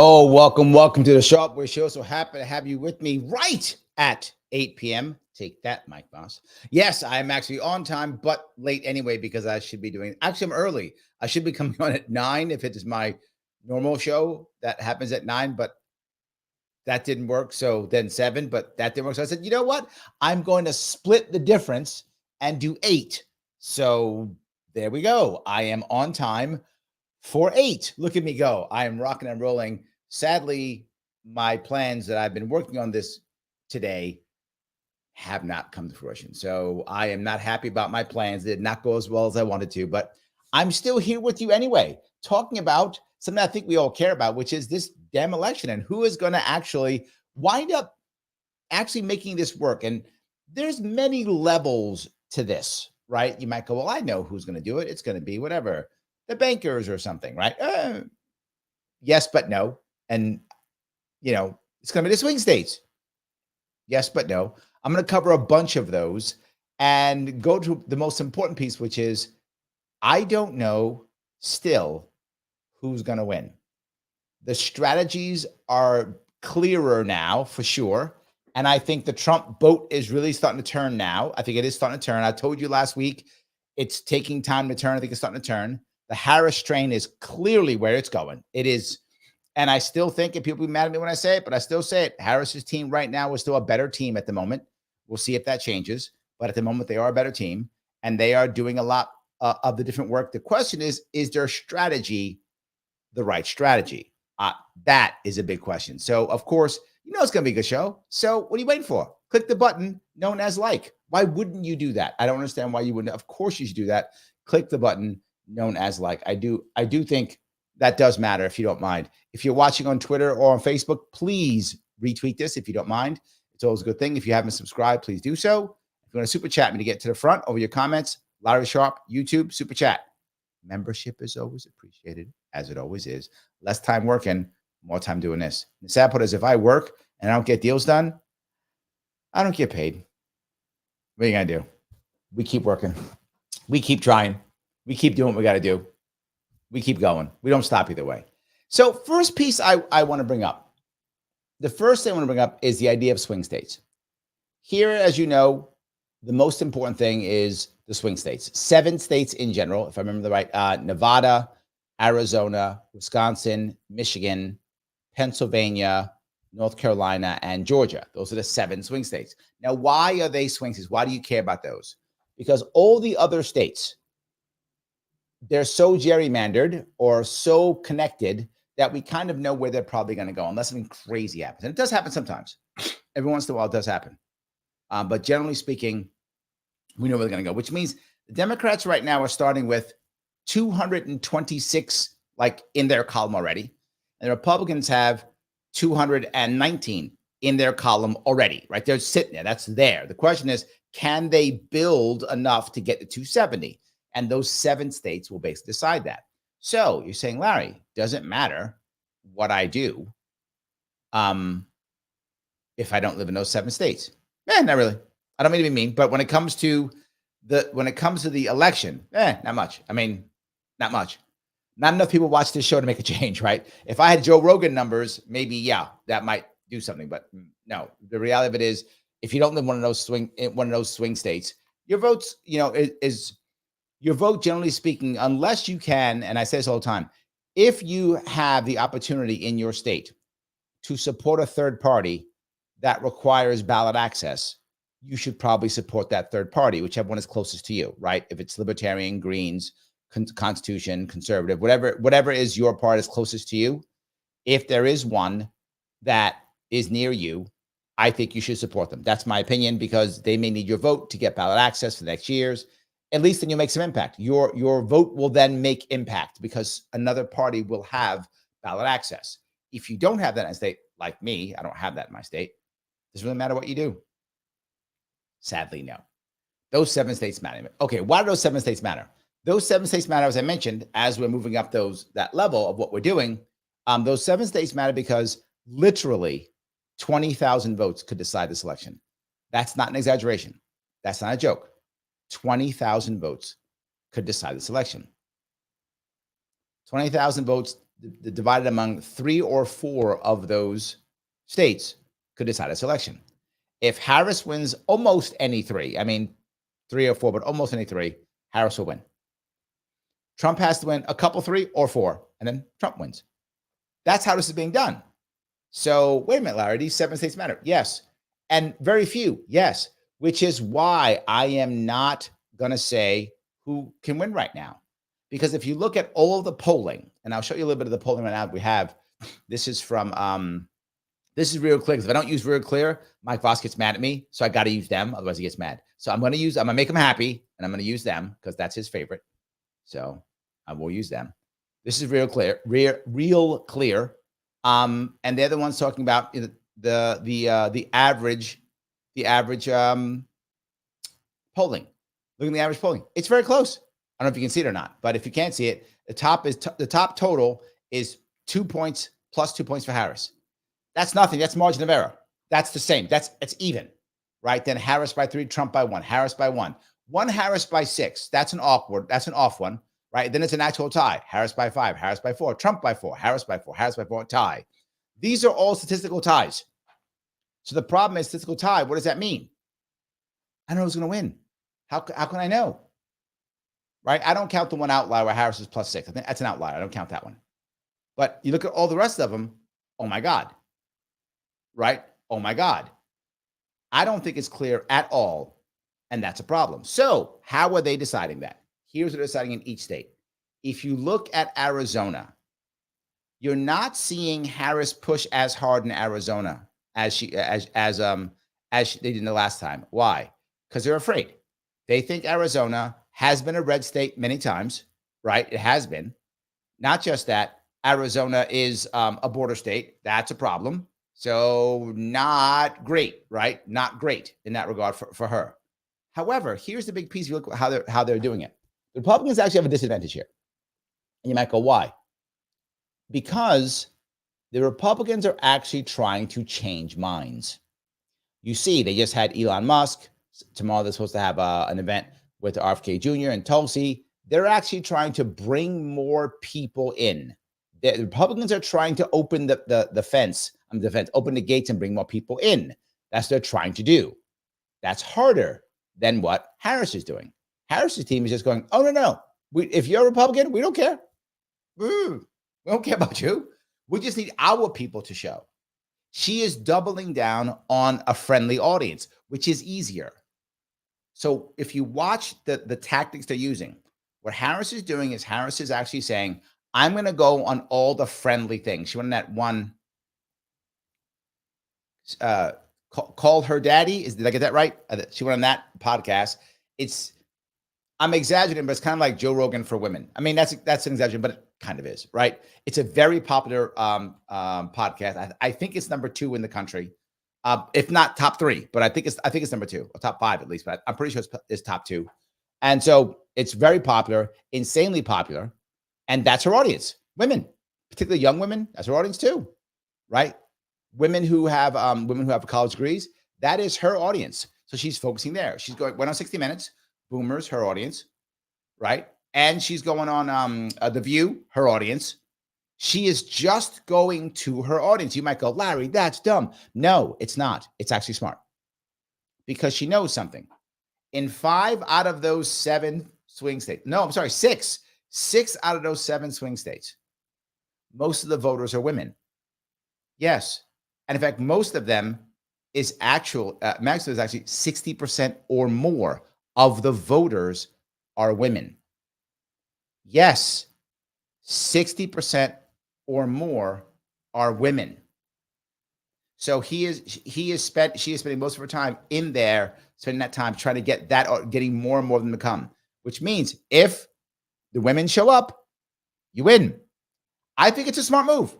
Oh, welcome to the Sharpe Way Show. So happy to have you with me right at 8 p.m. Take that, Mike Boss. Yes, I'm actually on time, but late anyway because I should be doing. Actually, I'm early. I should be coming on at 9 if it is my normal show that happens at 9, but that didn't work. So then 7, but that didn't work. So I said, you know what? I'm going to split the difference and do 8. So there we go. I am on time for 8. Look at me go. I am rocking and rolling. Sadly, my plans that I've been working on this today have not come to fruition. So I am not happy about my plans. They did not go as well as I wanted to, but I'm still here with you anyway, talking about something I think we all care about, which is this damn election and who is going to actually wind up actually making this work. And there's many levels to this, right? You might go, well, I know who's going to do it. It's going to be whatever, the bankers or something, right? Yes, but no. And, it's going to be the swing states. Yes, but no. I'm going to cover a bunch of those and go to the most important piece, which is I don't know still who's going to win. The strategies are clearer now for sure. And I think the Trump boat is really starting to turn now. I think it is starting to turn. I told you last week, it's taking time to turn. I think it's starting to turn. The Harris train is clearly where it's going. It is. And I still think, and people will be mad at me when I say it, but I still say it. Harris's team right now is still a better team at the moment. We'll see if that changes. But at the moment, they are a better team. And they are doing a lot of the different work. The question is their strategy the right strategy? That is a big question. So, of course, it's going to be a good show. So what are you waiting for? Click the button known as like. Why wouldn't you do that? I don't understand why you wouldn't. Of course you should do that. Click the button known as like. I do think that does matter if you don't mind. If you're watching on Twitter or on Facebook, please retweet this if you don't mind. It's always a good thing. If you haven't subscribed, please do so. If you want to super chat me to get to the front over your comments, Larry Sharpe, YouTube, super chat. Membership is always appreciated, as it always is. Less time working, more time doing this. The sad part is if I work and I don't get deals done, I don't get paid. What are you going to do? We keep working. We keep trying. We keep doing what we got to do. We keep going. We don't stop either way. So first piece I want to bring up. The first thing I want to bring up is the idea of swing states. Here, as you know, the most important thing is the swing states. 7 states in general, if I remember the right, Nevada, Arizona, Wisconsin, Michigan, Pennsylvania, North Carolina, and Georgia. Those are the 7 swing states. Now, why are they swing states? Why do you care about those? Because all the other states, they're so gerrymandered or so connected that we kind of know where they're probably going to go unless something crazy happens. And it does happen sometimes. Every once in a while, it does happen. But generally speaking, we know where they're going to go, which means the Democrats right now are starting with 226 in their column already. And the Republicans have 219 in their column already, right? They're sitting there. That's there. The question is, can they build enough to get to 270? And those 7 states will basically decide that. So you're saying, Larry, doesn't matter what I do if I don't live in those 7 states. Not really. I don't mean to be mean, but when it comes to the election, not much. I mean, not much. Not enough people watch this show to make a change, right? If I had Joe Rogan numbers, maybe, that might do something. But no, the reality of it is, if you don't live in one of those swing states, your votes, is your vote, generally speaking, unless you can, and I say this all the time, if you have the opportunity in your state to support a third party that requires ballot access, you should probably support that third party, whichever one is closest to you, right? If it's Libertarian, Greens, Constitution, Conservative, whatever is your part is closest to you. If there is one that is near you, I think you should support them. That's my opinion, because they may need your vote to get ballot access for the next years. At least then you'll make some impact. Your vote will then make impact because another party will have ballot access. If you don't have that in a state, like me, I don't have that in my state. Does it really matter what you do? Sadly, no. Those 7 states matter. Okay, why do those 7 states matter? Those 7 states matter, as I mentioned, as we're moving up that level of what we're doing. Those 7 states matter because literally 20,000 votes could decide this election. That's not an exaggeration. That's not a joke. 20,000 votes could decide this election. 20,000 votes divided among 3 or 4 of those states could decide this election. If Harris wins almost any 3, I mean 3 or 4, but almost any 3, Harris will win. Trump has to win a couple 3 or 4, and then Trump wins. That's how this is being done. So wait a minute, Larry, these 7 states matter. Yes. And very few. Yes. Which is why I am not going to say who can win right now. Because if you look at all of the polling, and I'll show you a little bit of the polling right now that we have. This is from, this is Real Clear. Because if I don't use Real Clear, Mike Voss gets mad at me. So I got to use them. Otherwise he gets mad. So I'm going to make him happy. And I'm going to use them because that's his favorite. So I will use them. This is Real Clear. Real Clear. And they're the ones talking about the average polling. Look at the average polling. It's very close. I don't know if you can see it or not, but if you can't see it, the top total is 2 points plus 2 points for Harris. That's nothing. That's margin of error. That's the same. It's even, right? Then Harris by 3, Trump by 1, Harris by 1, Harris by 6. That's an off one, right? Then it's an actual tie. Harris by 5, Harris by 4, Trump by 4, Harris by 4, Harris by 4, tie. These are all statistical ties. So the problem is statistical tie. What does that mean? I don't know who's going to win. How can I know? Right? I don't count the one outlier where Harris is plus 6. I think that's an outlier. I don't count that one. But you look at all the rest of them. Oh my God. Right? Oh my God. I don't think it's clear at all. And that's a problem. So how are they deciding that? Here's what they're deciding in each state. If you look at Arizona, you're not seeing Harris push as hard in Arizona as they did in the last time. Why? Because they're afraid. They think Arizona has been a red state many times, right? It has been. Not just that, Arizona is a border state. That's a problem. So not great, right? Not great in that regard for her. However, here's the big piece. You look at how they're doing it. The Republicans actually have a disadvantage here. And you might go, why? Because the Republicans are actually trying to change minds. You see, they just had Elon Musk. Tomorrow they're supposed to have an event with RFK Jr. and Tulsi. They're actually trying to bring more people in. The Republicans are trying to open the fence, open the gates and bring more people in. That's what they're trying to do. That's harder than what Harris is doing. Harris's team is just going, oh, no. If you're a Republican, we don't care. We don't care about you. We just need our people to show. She is doubling down on a friendly audience, which is easier. So if you watch the tactics they're using, what Harris is doing is Harris is actually saying, I'm going to go on all the friendly things. She went on that one, call her daddy. Did I get that right? She went on that podcast. I'm exaggerating, but it's kind of like Joe Rogan for women. I mean, that's an exaggeration, but it kind of is, right? It's a very popular podcast. I think it's number 2 in the country, if not top 3. But I think it's number 2 or top 5 at least. But I'm pretty sure it's top 2. And so it's very popular, insanely popular, and that's her audience. Women, particularly young women, that's her audience too, right? Women who have college degrees, that is her audience. So she's focusing there. She's went on 60 Minutes. Boomers, her audience, right? And she's going on The View, her audience. She is just going to her audience. You might go, Larry, that's dumb. No, it's not. It's actually smart because she knows something. In 5 out of those 7 swing states, 6 out of those 7 swing states, most of the voters are women. Yes. And in fact, most of them is actually 60% or more of the voters are women. Yes, 60% or more are women. So she is spending most of her time in there, spending that time trying to getting more and more of them to come, which means if the women show up, you win. I think it's a smart move.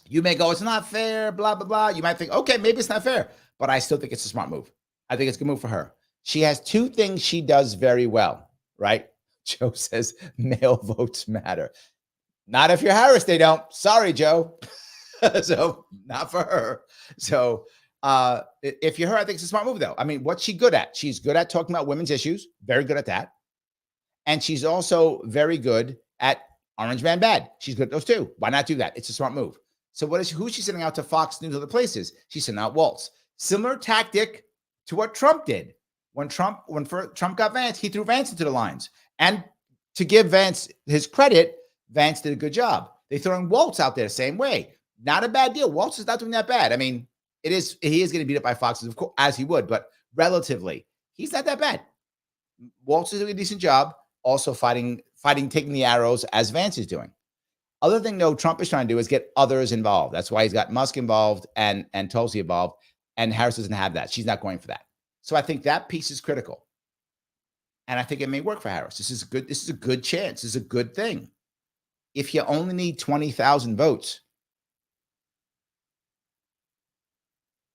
You may go, it's not fair, blah, blah, blah. You might think, okay, maybe it's not fair, but I still think it's a smart move. I think it's a good move for her. She has two things she does very well, right? Joe says male votes matter. Not if you're Harris, they don't. Sorry, Joe. So not for her. So if you're her, I think it's a smart move, though. I mean, what's she good at? She's good at talking about women's issues. Very good at that. And she's also very good at Orange Man Bad. She's good at those two. Why not do that? It's a smart move. So who's she sending out to Fox News, other places? She's sending out Waltz. Similar tactic to what Trump did. When Trump got Vance, he threw Vance into the lines. And to give Vance his credit, Vance did a good job. They throwing Waltz out there the same way. Not a bad deal. Waltz is not doing that bad. I mean, he is getting beat up by Fox, of course, as he would, but relatively, he's not that bad. Waltz is doing a decent job, also fighting, taking the arrows as Vance is doing. Other thing, though, Trump is trying to do is get others involved. That's why he's got Musk involved and Tulsi involved, and Harris doesn't have that. She's not going for that. So I think that piece is critical. And I think it may work for Harris. This is good. This is a good chance. This is a good thing. If you only need 20,000 votes,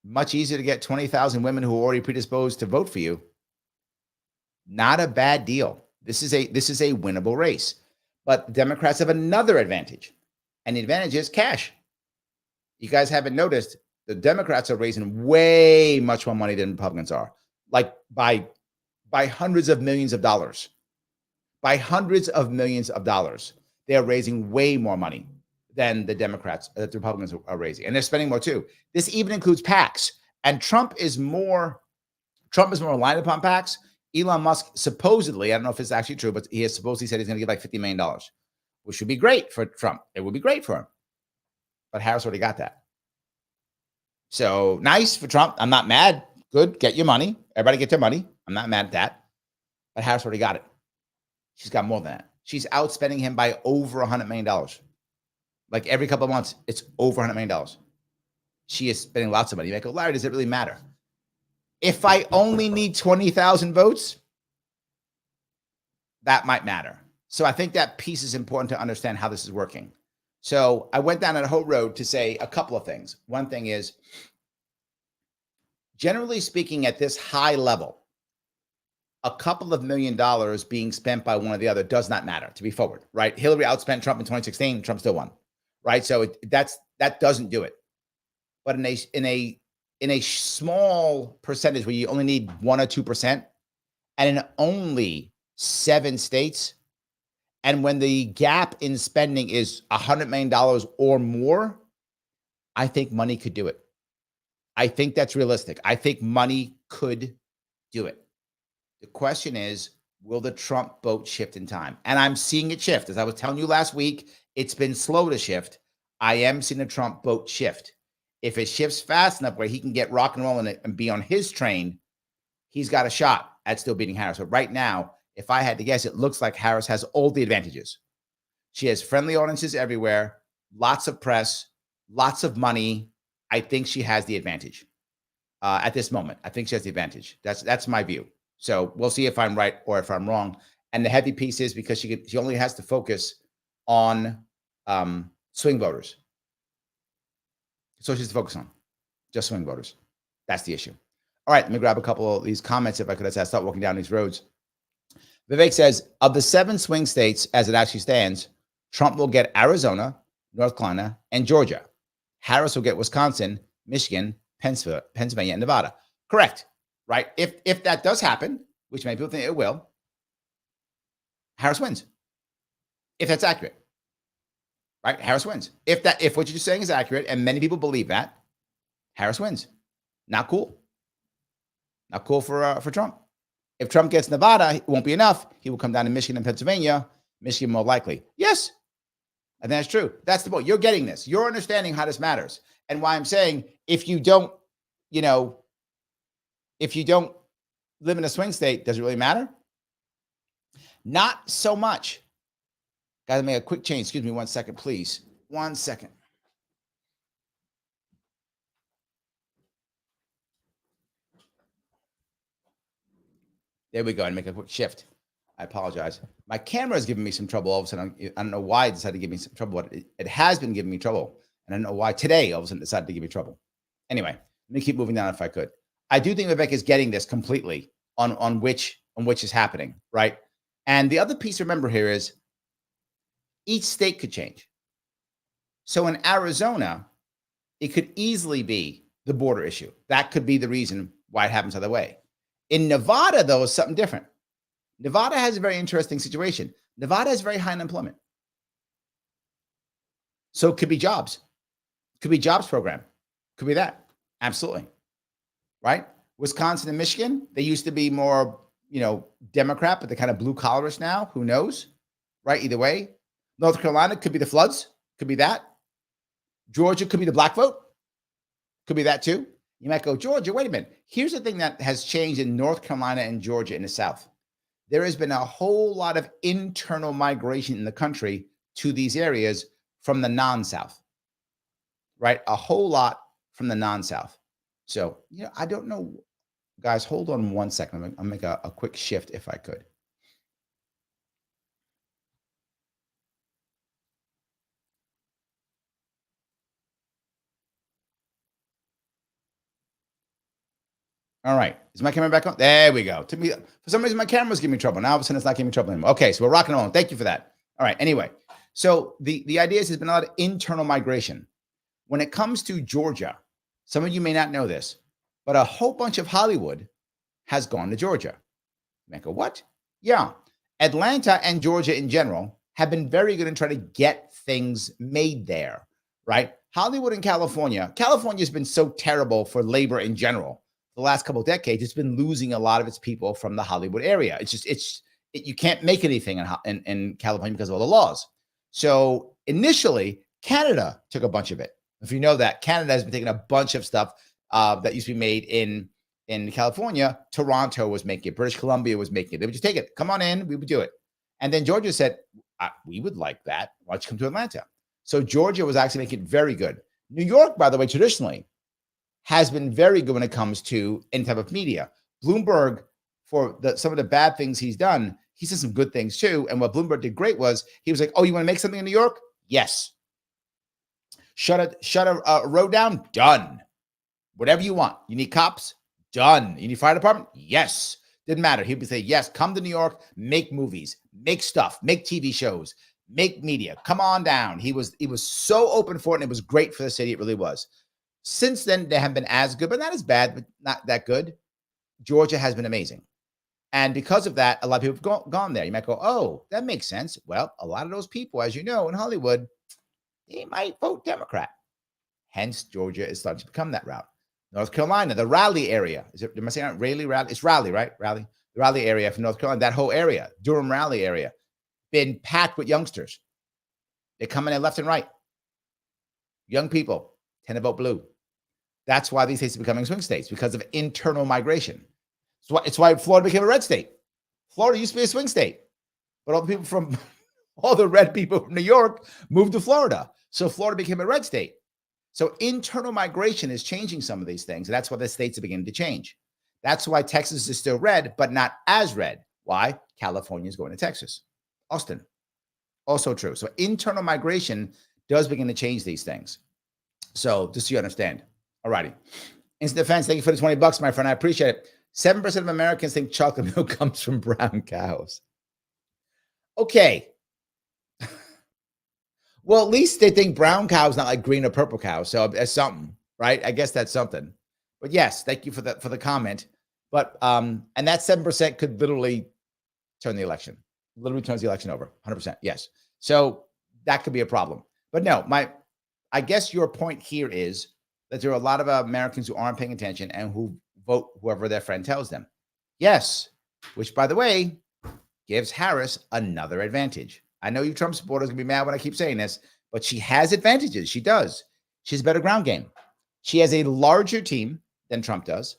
much easier to get 20,000 women who are already predisposed to vote for you. Not a bad deal. This is a winnable race. But Democrats have another advantage. And the advantage is cash. You guys haven't noticed, the Democrats are raising way much more money than Republicans are. Like by hundreds of millions of dollars. By hundreds of millions of dollars. They're raising way more money than the Democrats, the Republicans are raising. And they're spending more too. This even includes PACs. And Trump is more reliant upon PACs. Elon Musk supposedly, I don't know if it's actually true, but he has supposedly said he's going to give like $50 million, which would be great for Trump. It would be great for him. But Harris already got that. So nice for Trump. I'm not mad. Good. Get your money. Everybody get their money. I'm not mad at that. But Harris already got it. She's got more than that. She's outspending him by over $100 million. Like every couple of months, it's over $100 million. She is spending lots of money. You might go, Larry, does it really matter? If I only need 20,000 votes, that might matter. So I think that piece is important to understand how this is working. So I went down a whole road to say a couple of things. One thing is, generally speaking, at this high level, a couple of $1 million being spent by one or the other does not matter, to be forward, right? Hillary outspent Trump in 2016, Trump still won, right? So that doesn't do it. But in a small percentage where you only need 1 or 2%, and in only 7 states, and when the gap in spending is $100 million or more, I think money could do it. I think that's realistic. I think money could do it. The question is, will the Trump boat shift in time? And I'm seeing it shift. As I was telling you last week, it's been slow to shift. I am seeing the Trump boat shift. If it shifts fast enough where he can get rock and roll in it and be on his train, he's got a shot at still beating Harris. But right now, if I had to guess, it looks like Harris has all the advantages. She has friendly audiences everywhere, lots of press, lots of money. I think she has the advantage at this moment. I think she has the advantage. That's my view. So we'll see if I'm right or if I'm wrong. And the heavy piece is because she only has to focus on swing voters. So she has to focus on just swing voters. That's the issue. All right, let me grab a couple of these comments if I could, as I start walking down these roads. Vivek says, of the 7 swing states as it actually stands, Trump will get Arizona, North Carolina, and Georgia. Harris will get Wisconsin, Michigan, Pennsylvania, and Nevada. Correct, right? If that does happen, which many people think it will, Harris wins. If that's accurate, right? Harris wins. If what you're saying is accurate, and many people believe that, Harris wins. Not cool. Not cool for Trump. If Trump gets Nevada, it won't be enough. He will come down to Michigan and Pennsylvania. Michigan more likely. Yes, I think that's true. That's the point. You're getting this. You're understanding how this matters. And why I'm saying if you don't live in a swing state, does it really matter? Not so much. Got to make a quick change. Excuse me 1 second, please. 1 second. There we go. And make a quick shift. I apologize. My camera is giving me some trouble all of a sudden. I don't know why it decided to give me some trouble, but it has been giving me trouble. And I don't know why today all of a sudden decided to give me trouble. Anyway, let me keep moving down if I could. I do think Vivek is getting this completely. on which is happening, right? And the other piece to remember here is each state could change. So in Arizona, it could easily be the border issue. That could be the reason why it happens the other way. In Nevada, though, is something different. Nevada has a very interesting situation. Nevada has very high unemployment. So it could be jobs. Could be jobs program. Could be that. Absolutely. Right? Wisconsin and Michigan, they used to be more, Democrat, but they're kind of blue collarish now. Who knows? Right? Either way. North Carolina could be the floods. Could be that. Georgia could be the black vote. Could be that too. You might go, Georgia, wait a minute. Here's the thing that has changed in North Carolina and Georgia in the South. There has been a whole lot of internal migration in the country to these areas from the non-South, right? A whole lot from the non-South. So, I don't know. Guys, hold on 1 second. I'll make a quick shift if I could. All right. Is my camera back on? There we go. For some reason, my camera was giving me trouble. Now all of a sudden, it's not giving me trouble anymore. Okay, so we're rocking along. Thank you for that. All right. Anyway, so the idea is there's been a lot of internal migration. When it comes to Georgia, some of you may not know this, but a whole bunch of Hollywood has gone to Georgia. You might go, what? Yeah. Atlanta and Georgia in general have been very good in trying to get things made there, right? Hollywood and California's been so terrible for labor in general. The last couple of decades, it's been losing a lot of its people from the Hollywood area. You can't make anything in California because of all the laws. So initially, Canada took a bunch of it. If you know that, Canada has been taking a bunch of stuff that used to be made in California. Toronto was making it. British Columbia was making it. They would just take it. Come on in. We would do it. And then Georgia said, we would like that. Why don't you come to Atlanta? So Georgia was actually making it very good. New York, by the way, traditionally has been very good when it comes to any type of media. Bloomberg, for some of the bad things he's done, he said some good things too. And what Bloomberg did great was he was like, oh, you want to make something in New York? Yes. Shut a road down? Done. Whatever you want. You need cops? Done. You need fire department? Yes. Didn't matter. He would say, yes, come to New York, make movies, make stuff, make TV shows, make media. Come on down. He was so open for it, and it was great for the city. It really was. Since then, they haven't been as good, but not as bad, but not that good. Georgia has been amazing. And because of that, a lot of people have gone there. You might go, oh, that makes sense. Well, a lot of those people, as you know, in Hollywood, they might vote Democrat. Hence, Georgia is starting to become that route. North Carolina, the Raleigh area. Am I saying that? Raleigh? It's Raleigh, right? Raleigh. The Raleigh area from North Carolina, that whole area, Durham, Raleigh area, been packed with youngsters. They're coming in left and right. Young people tend to vote blue. That's why these states are becoming swing states, because of internal migration. It's why Florida became a red state. Florida used to be a swing state, but all the red people from New York moved to Florida. So Florida became a red state. So internal migration is changing some of these things. And that's why the states are beginning to change. That's why Texas is still red, but not as red. Why? California is going to Texas. Austin, also true. So internal migration does begin to change these things. So just so you understand. All righty. Instant Defense, thank you for the $20, my friend. I appreciate it. 7% of Americans think chocolate milk comes from brown cows. Okay. Well, at least they think brown cows, not like green or purple cows. So that's something, right? I guess that's something. But yes, thank you for the comment. But and that 7% could literally turn the election. Literally turns the election over. 100%. Yes. So that could be a problem. But no, I guess your point here is that there are a lot of Americans who aren't paying attention and who vote whoever their friend tells them. Yes, which, by the way, gives Harris another advantage. I know you Trump supporters are going to be mad when I keep saying this, but she has advantages. She does. She has a better ground game. She has a larger team than Trump does,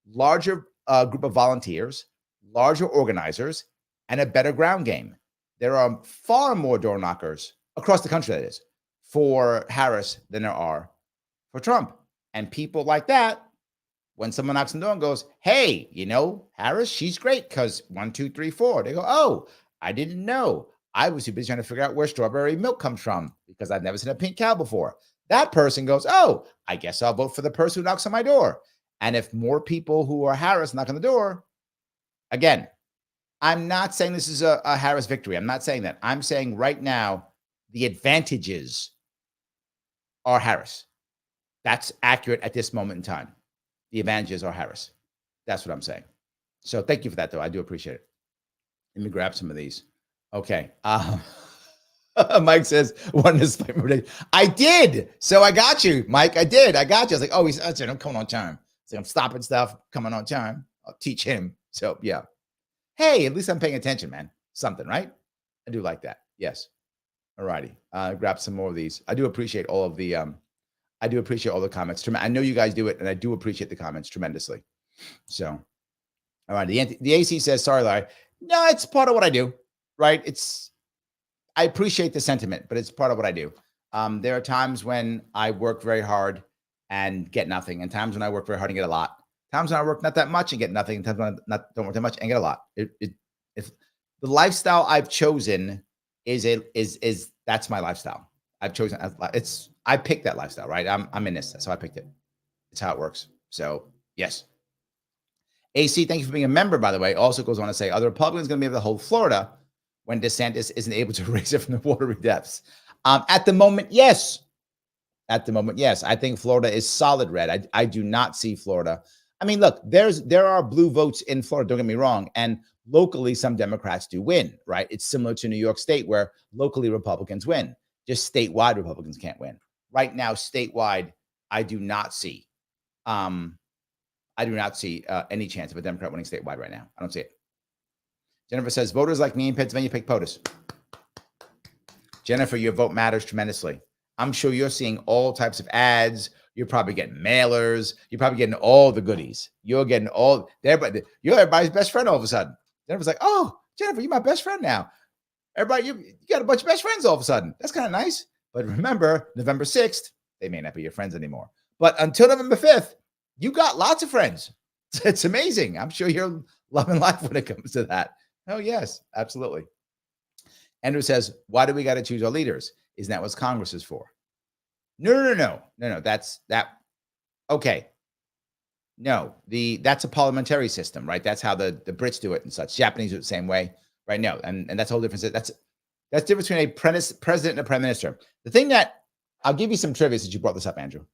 larger group of volunteers, larger organizers, and a better ground game. There are far more door knockers across the country, that is, for Harris than there are for Trump. And people like that, when someone knocks on the door and goes, hey, Harris, she's great because 1, 2, 3, 4. They go, oh, I didn't know. I was too busy trying to figure out where strawberry milk comes from because I've never seen a pink cow before. That person goes, oh, I guess I'll vote for the person who knocks on my door. And if more people who are Harris knock on the door, Again, I'm not saying this is a Harris victory. I'm not saying that. I'm saying right now, the advantages are Harris. That's accurate at this moment in time. The advantages are Harris. That's what I'm saying. So thank you for that, though. I do appreciate it. Let me grab some of these. Okay. Mike says, one to spite my day. I did. So I got you, Mike. I did. I got you. I was like, oh, I'm coming on time. So I'm stopping stuff, coming on time. I'll teach him. So yeah. Hey, at least I'm paying attention, man. Something, right? I do like that. Yes. All righty. Grab some more of these. I do appreciate all of the comments. I know you guys do it, and I do appreciate the comments tremendously. So, all right. The AC says, sorry, Larry. No, it's part of what I do, right? I appreciate the sentiment, but it's part of what I do. There are times when I work very hard and get nothing, and times when I work very hard and get a lot. Times when I work not that much and get nothing, and times when I don't work that much and get a lot. If the lifestyle I've chosen is that's my lifestyle. I've chosen I picked that lifestyle, right? I'm in this, so I picked it. It's how it works. So yes. AC, thank you for being a member, by the way. Also goes on to say, are the Republicans going to be able to hold Florida when DeSantis isn't able to raise it from the watery depths? At the moment, yes. At the moment, yes. I think Florida is solid red. I do not see Florida. I mean, look, there are blue votes in Florida, don't get me wrong. And locally, some Democrats do win, right? It's similar to New York State, where locally Republicans win. Just statewide Republicans can't win. Right now, statewide, I do not see any chance of a Democrat winning statewide right now. I don't see it. Jennifer says, voters like me in Pennsylvania pick POTUS. Jennifer, your vote matters tremendously. I'm sure you're seeing all types of ads. You're probably getting mailers. You're probably getting all the goodies. You're getting you're everybody's best friend all of a sudden. Jennifer's like, oh, Jennifer, you're my best friend now. Everybody, you got a bunch of best friends all of a sudden. That's kind of nice. But remember, November 6th, they may not be your friends anymore. But until November 5th, you got lots of friends. It's amazing. I'm sure you're loving life when it comes to that. Oh, yes, absolutely. Andrew says, why do we got to choose our leaders? Isn't that what Congress is for? No. That's that. Okay. No, that's a parliamentary system, right? That's how the Brits do it and such. Japanese do it the same way, right? No, and that's a whole difference. That's difference between a president and a prime minister. The thing that I'll give you some trivia since you brought this up, Andrew.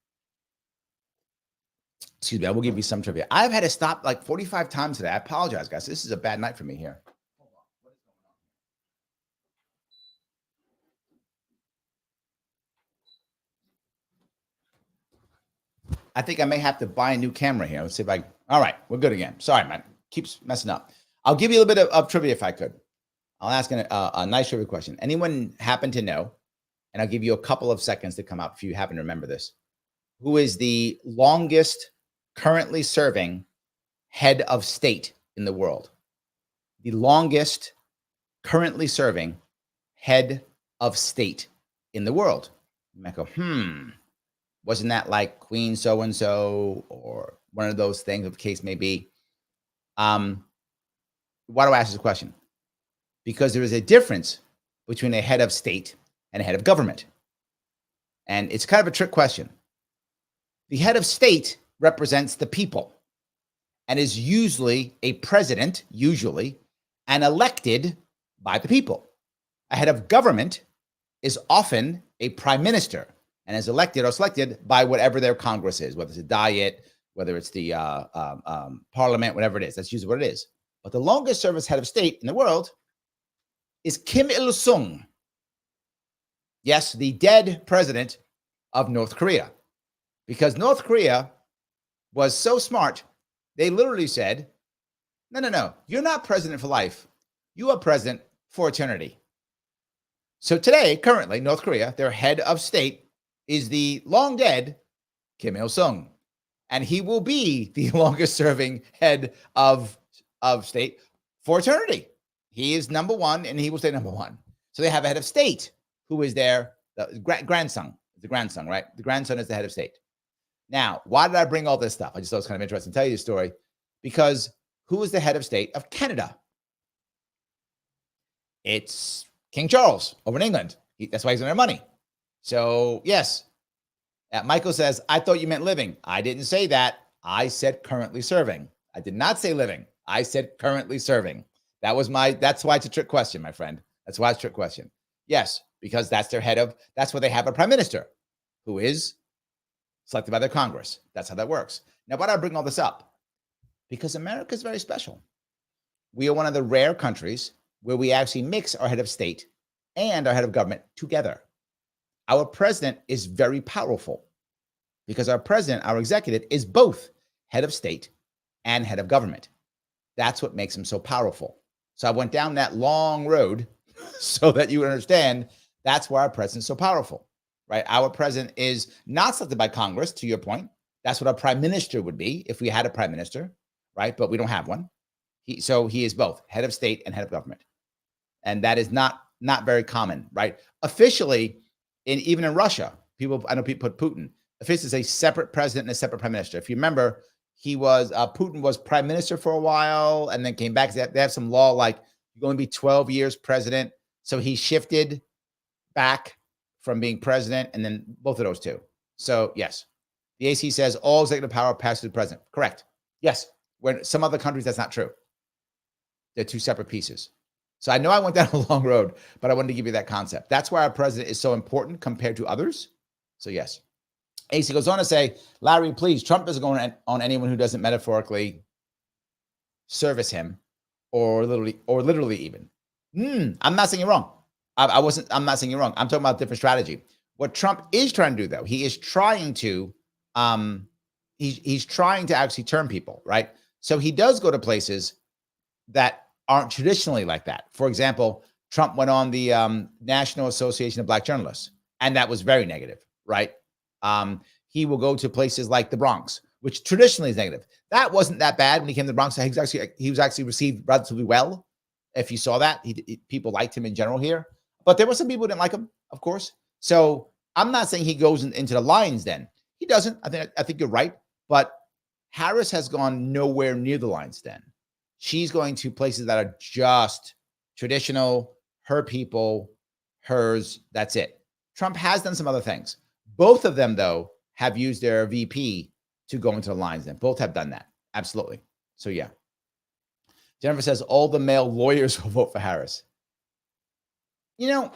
Excuse me, I will give you some trivia. I've had to stop like 45 times today. I apologize, guys. This is a bad night for me here. I think I may have to buy a new camera here. Let's see if all right, we're good again. Sorry, man. Keeps messing up. I'll give you a little bit of trivia if I could. I'll ask a nice trivia question. Anyone happen to know, and I'll give you a couple of seconds to come up if you happen to remember this, who is the longest currently serving head of state in the world? The longest currently serving head of state in the world. You might go, wasn't that like Queen so-and-so or one of those things, if the case may be? Why do I ask this question? Because there is a difference between a head of state and a head of government. And it's kind of a trick question. The head of state represents the people and is usually a president, and elected by the people. A head of government is often a prime minister and is elected or selected by whatever their Congress is, whether it's a diet, whether it's the parliament, whatever it is. That's usually what it is. But the longest service head of state in the world is Kim Il-sung. Yes, the dead president of North Korea. Because North Korea was so smart, they literally said, no, you're not president for life. You are president for eternity. So today, currently, North Korea, their head of state is the long dead Kim Il-sung. And he will be the longest serving head of state for eternity. He is number one and he will stay number one. So they have a head of state who is their grandson. The grandson, right? The grandson is the head of state. Now, why did I bring all this stuff? I just thought it was kind of interesting to tell you the story. Because who is the head of state of Canada? It's King Charles over in England. That's why he's on their money. So, yes. Michael says, I thought you meant living. I didn't say that. I said currently serving. I did not say living. I said currently serving. That's why it's a trick question, my friend. That's why it's a trick question. Yes, because that's why they have a prime minister who is selected by their Congress. That's how that works. Now, why do I bring all this up? Because America is very special. We are one of the rare countries where we actually mix our head of state and our head of government together. Our president is very powerful because our president, our executive, is both head of state and head of government. That's what makes him so powerful. So I went down that long road so that you understand that's why our president is so powerful, right? Our president is not selected by Congress, to your point. That's what a prime minister would be if we had a prime minister, right? But we don't have one. So he is both head of state and head of government. And that is not very common, right? Officially, even in Russia, I know people put Putin. Officially, is a separate president and a separate prime minister. If you remember, Putin was prime minister for a while and then came back. They have some law like you're going to be 12 years president. So he shifted back from being president and then both of those two. So yes, the AC says all executive power passes to the president. Correct. Yes. When some other countries, that's not true. They're two separate pieces. So I know I went down a long road, but I wanted to give you that concept. That's why our president is so important compared to others. So yes. AC goes on to say, Larry, please, Trump isn't going on anyone who doesn't metaphorically service him or literally even. I'm not saying you're wrong. I'm not saying you're wrong. I'm talking about a different strategy. What Trump is trying to do, though, he is trying to, he's trying to actually turn people, right? So he does go to places that aren't traditionally like that. For example, Trump went on the National Association of Black Journalists, and that was very negative, right? He will go to places like the Bronx, which traditionally is negative. That wasn't that bad when he came to the Bronx. He was actually received relatively well. If you saw that, people liked him in general here, but there were some people who didn't like him, of course. So I'm not saying he goes into the lion's den. He doesn't. I think you're right. But Harris has gone nowhere near the lion's den. She's going to places that are just traditional, her people, hers. That's it. Trump has done some other things. Both of them, though, have used their VP to go into the lion's den. Both have done that. Absolutely. So, yeah. Jennifer says all the male lawyers will vote for Harris. You know,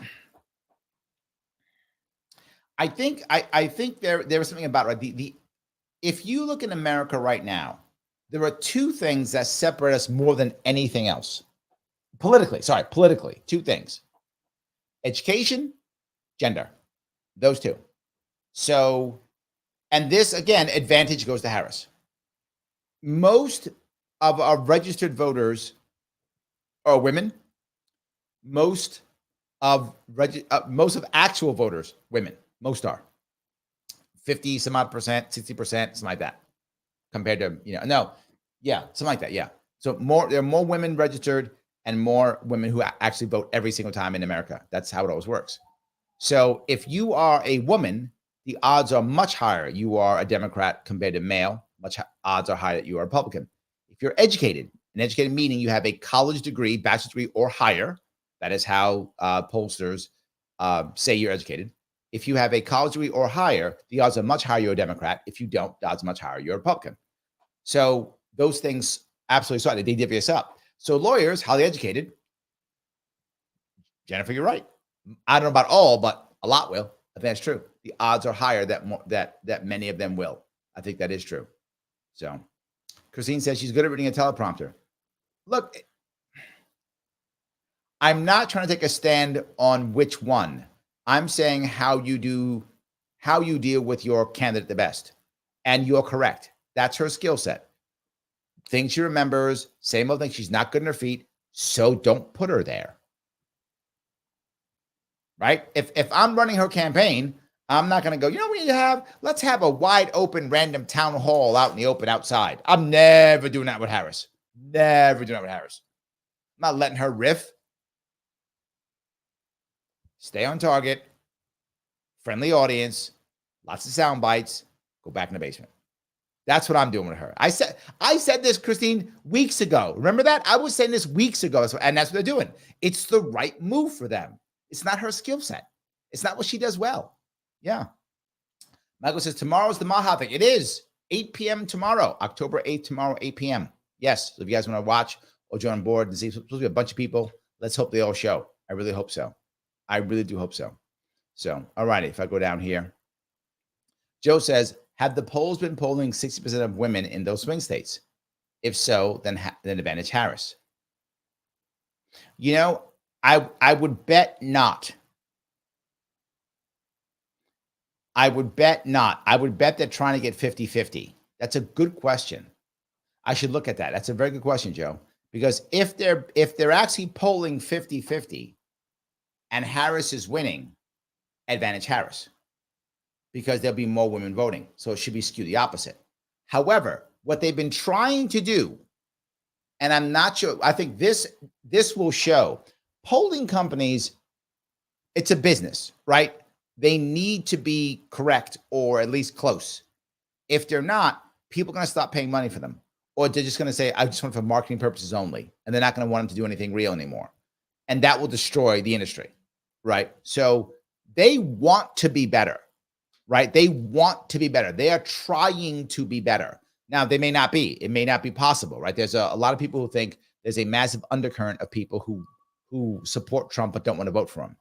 I think there was something about right. If you look in America right now, there are two things that separate us more than anything else. Politically, two things. Education, gender. Those two. So, and this, again, advantage goes to Harris. Most of our registered voters are women. Most of actual voters, women. Most are 50 some odd percent, 60%, something like that. Compared to something like that. Yeah. So there are more women registered and more women who actually vote every single time in America. That's how it always works. So if you are a woman, the odds are much higher. You are a Democrat compared to male. Odds are higher that you are a Republican. If you're educated, an educated meaning you have a college degree, bachelor's degree or higher. That is how pollsters say you're educated. If you have a college degree or higher, the odds are much higher you're a Democrat. If you don't, the odds are much higher you're a Republican. So those things absolutely so they divvy us up. So lawyers, highly educated. Jennifer, you're right. I don't know about all, but a lot will. I think that's true. The odds are higher that many of them will. I think that is true. So Christine says she's good at reading a teleprompter. Look, I'm not trying to take a stand on which one. I'm saying how you deal with your candidate the best. And you're correct. That's her skill set. Things she remembers, same old thing. She's not good on her feet, so don't put her there. Right? If I'm running her campaign, I'm not going to go, let's have a wide open random town hall out in the open outside. I'm never doing that with Harris. Never doing that with Harris. I'm not letting her riff. Stay on target, friendly audience, lots of sound bites, go back in the basement. That's what I'm doing with her. I said this, Christine, weeks ago. Remember that? I was saying this weeks ago, and that's what they're doing. It's the right move for them. It's not her skill set. It's not what she does well. Yeah. Michael says, tomorrow's the Maha thing. It is 8 p.m. tomorrow, October 8th, tomorrow, 8 p.m. Yes. So if you guys want to watch or join on board and see, it's supposed to be a bunch of people. Let's hope they all show. I really hope so. I really do hope so. So, all righty. If I go down here, Joe says, have the polls been polling 60% of women in those swing states? If so, then advantage Harris. You know, I would bet not. I would bet not. I would bet they're trying to get 50-50. That's a good question. I should look at that. That's a very good question, Joe. Because if they're actually polling 50-50 and Harris is winning, advantage Harris. Because there'll be more women voting. So it should be skewed the opposite. However, what they've been trying to do, and I'm not sure, I think this will show polling companies, it's a business, right? They need to be correct or at least close. If they're not, people are going to stop paying money for them. Or they're just going to say, I just want it for marketing purposes only. And they're not going to want them to do anything real anymore. And that will destroy the industry, right? So they want to be better, right? They want to be better. They are trying to be better. Now, they may not be. It may not be possible, right? There's a lot of people who think there's a massive undercurrent of people who support Trump but don't want to vote for him.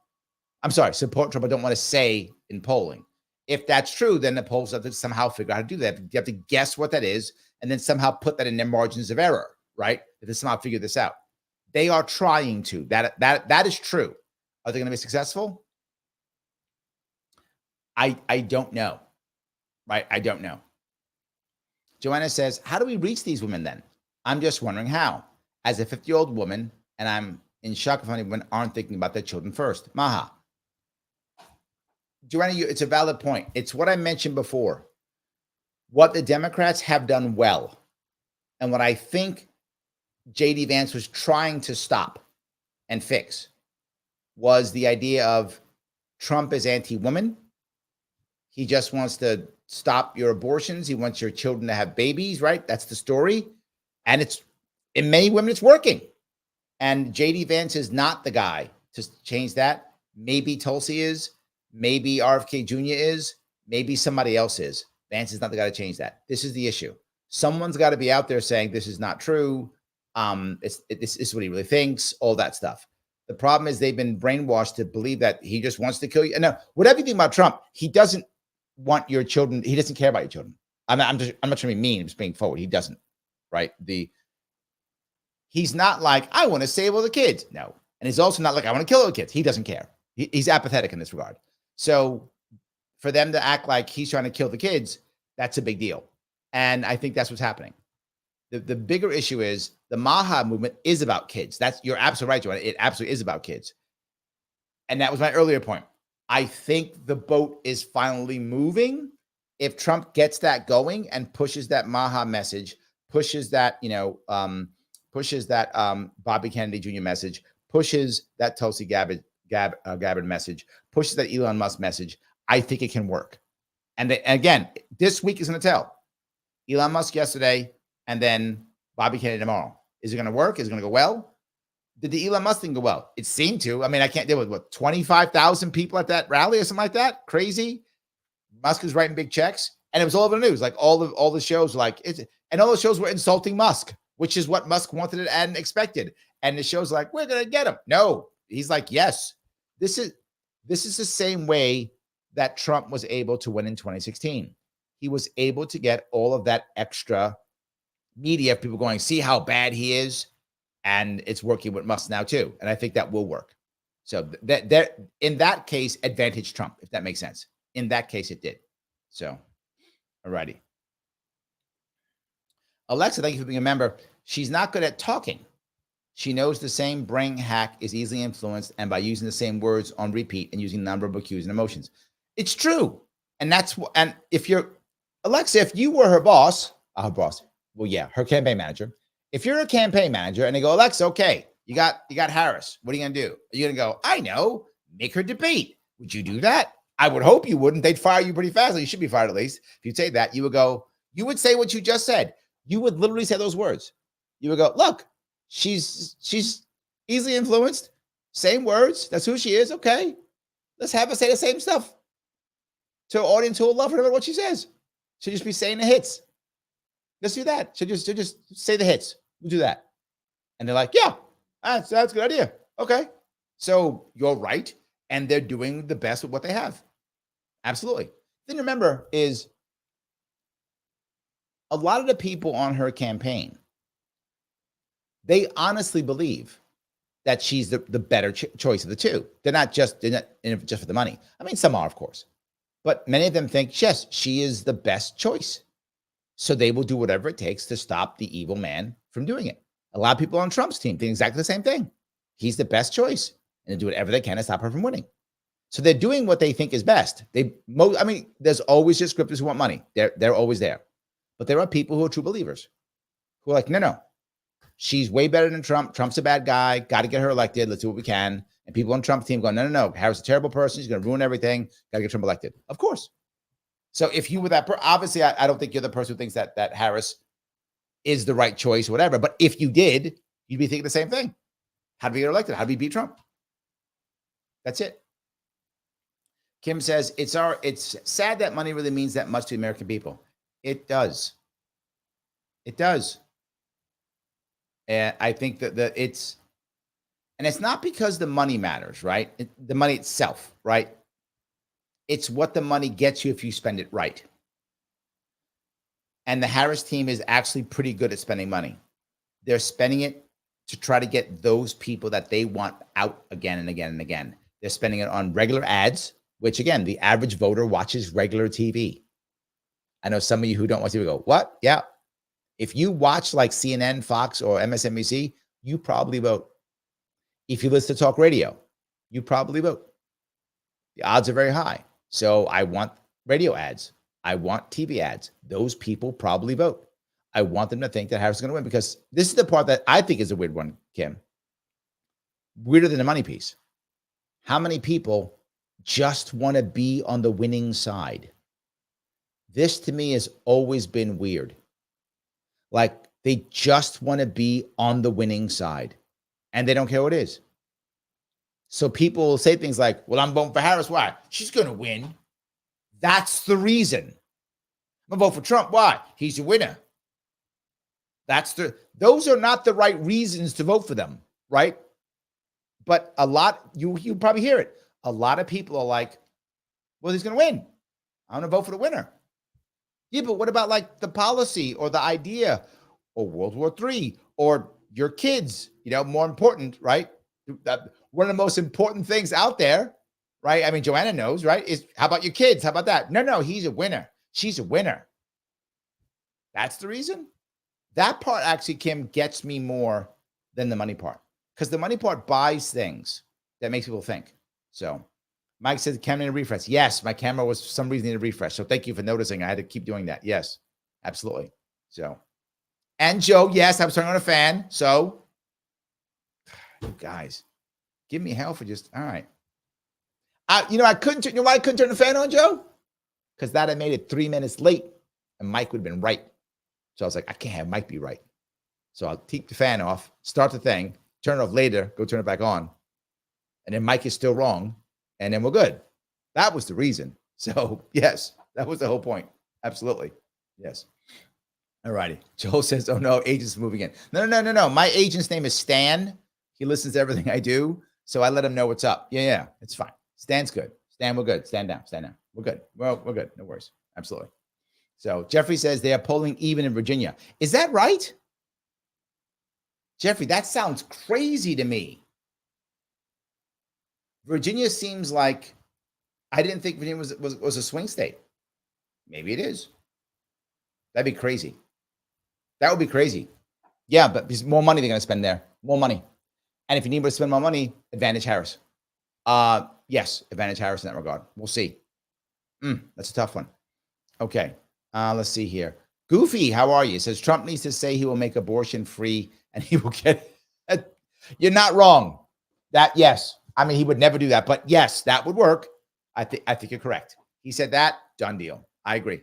I'm sorry, support Trump but don't want to say in polling. If that's true, then the polls have to somehow figure out how to do that. You have to guess what that is and then somehow put that in their margins of error, right? If they somehow figure this out. They are trying to. That is true. Are they going to be successful? I don't know, right? I don't know. Joanna says, how do we reach these women then? I'm just wondering how. As a 50-year-old woman, and I'm in shock if any women aren't thinking about their children first. Maha. Joanna, it's a valid point. It's what I mentioned before. What the Democrats have done well, and what I think J.D. Vance was trying to stop and fix, was the idea of Trump is anti-woman. He just wants to stop your abortions. He wants your children to have babies, right? That's the story. And in many women, it's working. And J.D. Vance is not the guy to change that. Maybe Tulsi is. Maybe RFK Jr. is. Maybe somebody else is. Vance is not the guy to change that. This is the issue. Someone's got to be out there saying this is not true. This is what he really thinks, all that stuff. The problem is they've been brainwashed to believe that he just wants to kill you. And now, whatever you think about Trump, he doesn't want your children. He doesn't care about your children. I'm not trying to be mean. I'm just being forward. He doesn't, right? He's not like, I want to save all the kids. No. And he's also not like, I want to kill all the kids. He doesn't care. He's apathetic in this regard. So for them to act like he's trying to kill the kids, that's a big deal. And I think that's what's happening. The bigger issue is the Maha movement is about kids. You're absolutely right, Joanna. It absolutely is about kids. And that was my earlier point. I think the boat is finally moving. If Trump gets that going and pushes that Maha message, pushes that, Bobby Kennedy Jr. message, pushes that Tulsi Gabbard message, pushes that Elon Musk message, I think it can work. And again, this week is going to tell. Elon Musk yesterday, and then Bobby Kennedy tomorrow. Is it going to work? Is it going to go well? Did the Elon Musk thing go well? It seemed to. I mean, I can't deal with 25,000 people at that rally or something like that. Crazy. Musk is writing big checks, and it was all over the news. Like all the shows, and all the shows were insulting Musk, which is what Musk wanted and expected. And the show's like, we're going to get him. No, he's like, yes. This is the same way that Trump was able to win in 2016. He was able to get all of that extra media, people going, see how bad he is. And it's working with Musk now too. And I think that will work. So that in that case, advantage Trump, if that makes sense. In that case, it did. So, all righty. Alexa, thank you for being a member. She's not good at talking. She knows the same brain hack is easily influenced and by using the same words on repeat and using nonverbal cues and emotions. It's true. And and if you're, Alexa, if you were her boss, well, yeah, her campaign manager. If you're a campaign manager and they go, Alexa, okay, you got Harris. What are you going to do? Are you going to go, I know, make her debate. Would you do that? I would hope you wouldn't. They'd fire you pretty fast. You should be fired at least. If you'd say that, you would say what you just said. You would literally say those words. You would go, look, she's easily influenced. Same words. That's who she is. Okay. Let's have her say the same stuff to an audience who will love her no matter what she says. She'll just be saying the hits. Let's do that. She'll just say the hits. We'll do that. And they're like, yeah, that's a good idea. Okay. So you're right. And they're doing the best with what they have. Absolutely. Thing to remember is a lot of the people on her campaign, they honestly believe that she's the better choice of the two. They're not in it just for the money. I mean, some are, of course. But many of them think, yes, she is the best choice. So they will do whatever it takes to stop the evil man from doing it. A lot of people on Trump's team think exactly the same thing. He's the best choice, and they do whatever they can to stop her from winning. So they're doing what they think is best. I mean, there's always just scripters who want money. They're always there. But there are people who are true believers who are like, no, she's way better than Trump. Trump's a bad guy. Got to get her elected. Let's do what we can. And people on Trump's team go, no. Harris is a terrible person. She's going to ruin everything. Got to get Trump elected. Of course. So if you were that obviously, I don't think you're the person who thinks that Harris is the right choice or whatever. But if you did, you'd be thinking the same thing. How do we get elected? How do we beat Trump? That's it. Kim says, it's sad that money really means that much to the American people. It does. It does. And I think that it's not because the money matters, right? The money itself, right? It's what the money gets you if you spend it right. And the Harris team is actually pretty good at spending money. They're spending it to try to get those people that they want out again and again and again. They're spending it on regular ads, which again, the average voter watches regular TV. I know some of you who don't watch TV go, what? Yeah. If you watch like CNN, Fox, or MSNBC, you probably vote. If you listen to talk radio, you probably vote. The odds are very high. So I want radio ads. I want TV ads. Those people probably vote. I want them to think that Harris is going to win, because this is the part that I think is a weird one, Kim. Weirder than the money piece. How many people just want to be on the winning side? This to me has always been weird. Like they just want to be on the winning side and they don't care what it is. So people will say things like, well, I'm voting for Harris. Why? She's going to win. That's the reason. I'm going to vote for Trump. Why? He's a winner. Those are not the right reasons to vote for them, right? But a lot, you probably hear it. A lot of people are like, well, he's going to win. I'm going to vote for the winner. Yeah, but what about like the policy or the idea or World War III or your kids? More important, right? One of the most important things out there, right? I mean, Joanna knows, right? Is how about your kids? How about that? No, he's a winner. She's a winner. That's the reason. That part actually, Kim, gets me more than the money part, because the money part buys things that makes people think. So Mike says, camera need a refresh. Yes, my camera was for some reason need a refresh. So thank you for noticing. I had to keep doing that. Yes, absolutely. So, and Joe, yes, I was turning on a fan. So, you guys, give me hell for just, all right. I couldn't, you know why I couldn't turn the fan on, Joe? Because that had made it 3 minutes late and Mike would have been right. So I was like, I can't have Mike be right. So I'll keep the fan off, start the thing, turn it off later, go turn it back on. And then Mike is still wrong. And then we're good. That was the reason. So yes, that was the whole point. Absolutely. Yes. All righty. Joel says, oh no, agent's moving in. No. My agent's name is Stan. He listens to everything I do. So I let him know what's up. Yeah. It's fine. Stan's good. Stan, we're good. Stand down. We're good. Well, we're good. No worries. Absolutely. So Jeffrey says they are polling even in Virginia. Is that right? Jeffrey, that sounds crazy to me. Virginia seems like, I didn't think Virginia was a swing state. Maybe it is. That'd be crazy. That would be crazy. Yeah, but there's more money they're going to spend there. More money. And if you need to spend more money, advantage Harris. Yes, advantage Harris in that regard. We'll see. That's a tough one. Okay. Let's see here. Goofy, how are you? It says Trump needs to say he will make abortion free and he will get it. You're not wrong. Yes. I mean, he would never do that, but yes, that would work. I think you're correct. He said that, done deal. I agree.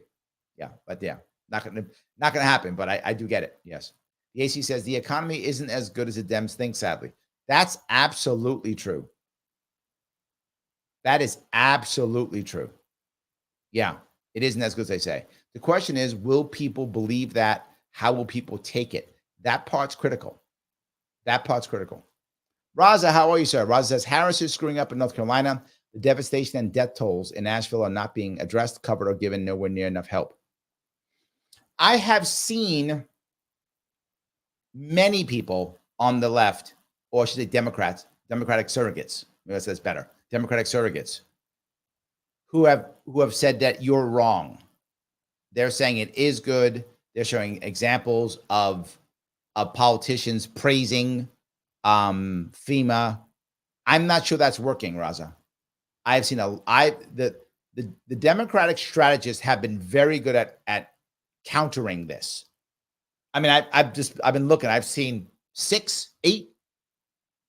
Yeah, but yeah, not gonna happen. But I do get it. Yes. The AC says the economy isn't as good as the Dems think. Sadly, that's absolutely true. That is absolutely true. Yeah, it isn't as good as they say. The question is, will people believe that? How will people take it? That part's critical. That part's critical. Raza, how are you, sir? Raza says Harris is screwing up in North Carolina. The devastation and death tolls in Nashville are not being addressed, covered, or given nowhere near enough help. I have seen many people on the left, or should I say Democratic surrogates. Maybe that's better. Democratic surrogates who have said that you're wrong. They're saying it is good. They're showing examples of politicians praising FEMA. I'm not sure that's working, Raza. I've seen the Democratic strategists have been very good at countering this. I mean, I've been looking. I've seen 6, 8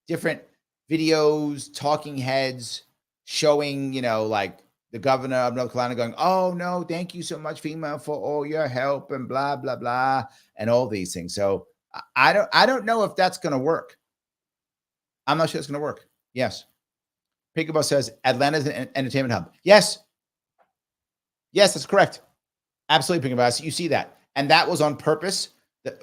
different videos, talking heads showing, like the governor of North Carolina going, "Oh no, thank you so much, FEMA, for all your help," and blah blah blah, and all these things. So I don't know if that's going to work. I'm not sure it's going to work. Yes. Pinkaboo says Atlanta's an entertainment hub. Yes, that's correct. Absolutely, Pinkaboo. You see that, and that was on purpose.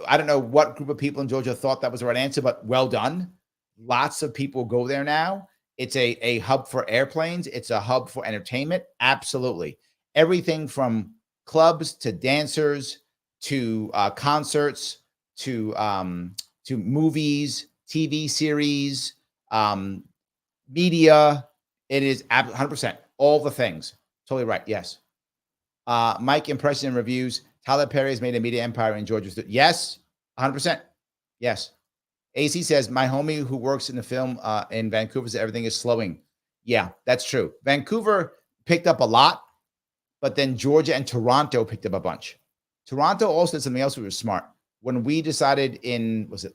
I don't know what group of people in Georgia thought that was the right answer, but well done. Lots of people go there now. It's a hub for airplanes. It's a hub for entertainment. Absolutely. Everything from clubs to dancers to concerts to movies, TV series, media. It is 100%. All the things. Totally right. Yes. Mike, impression and reviews. Tyler Perry has made a media empire in Georgia. Yes. 100%. Yes. AC says, my homie who works in the film in Vancouver says everything is slowing. Yeah, that's true. Vancouver picked up a lot, but then Georgia and Toronto picked up a bunch. Toronto also did something else we were smart. When we decided was it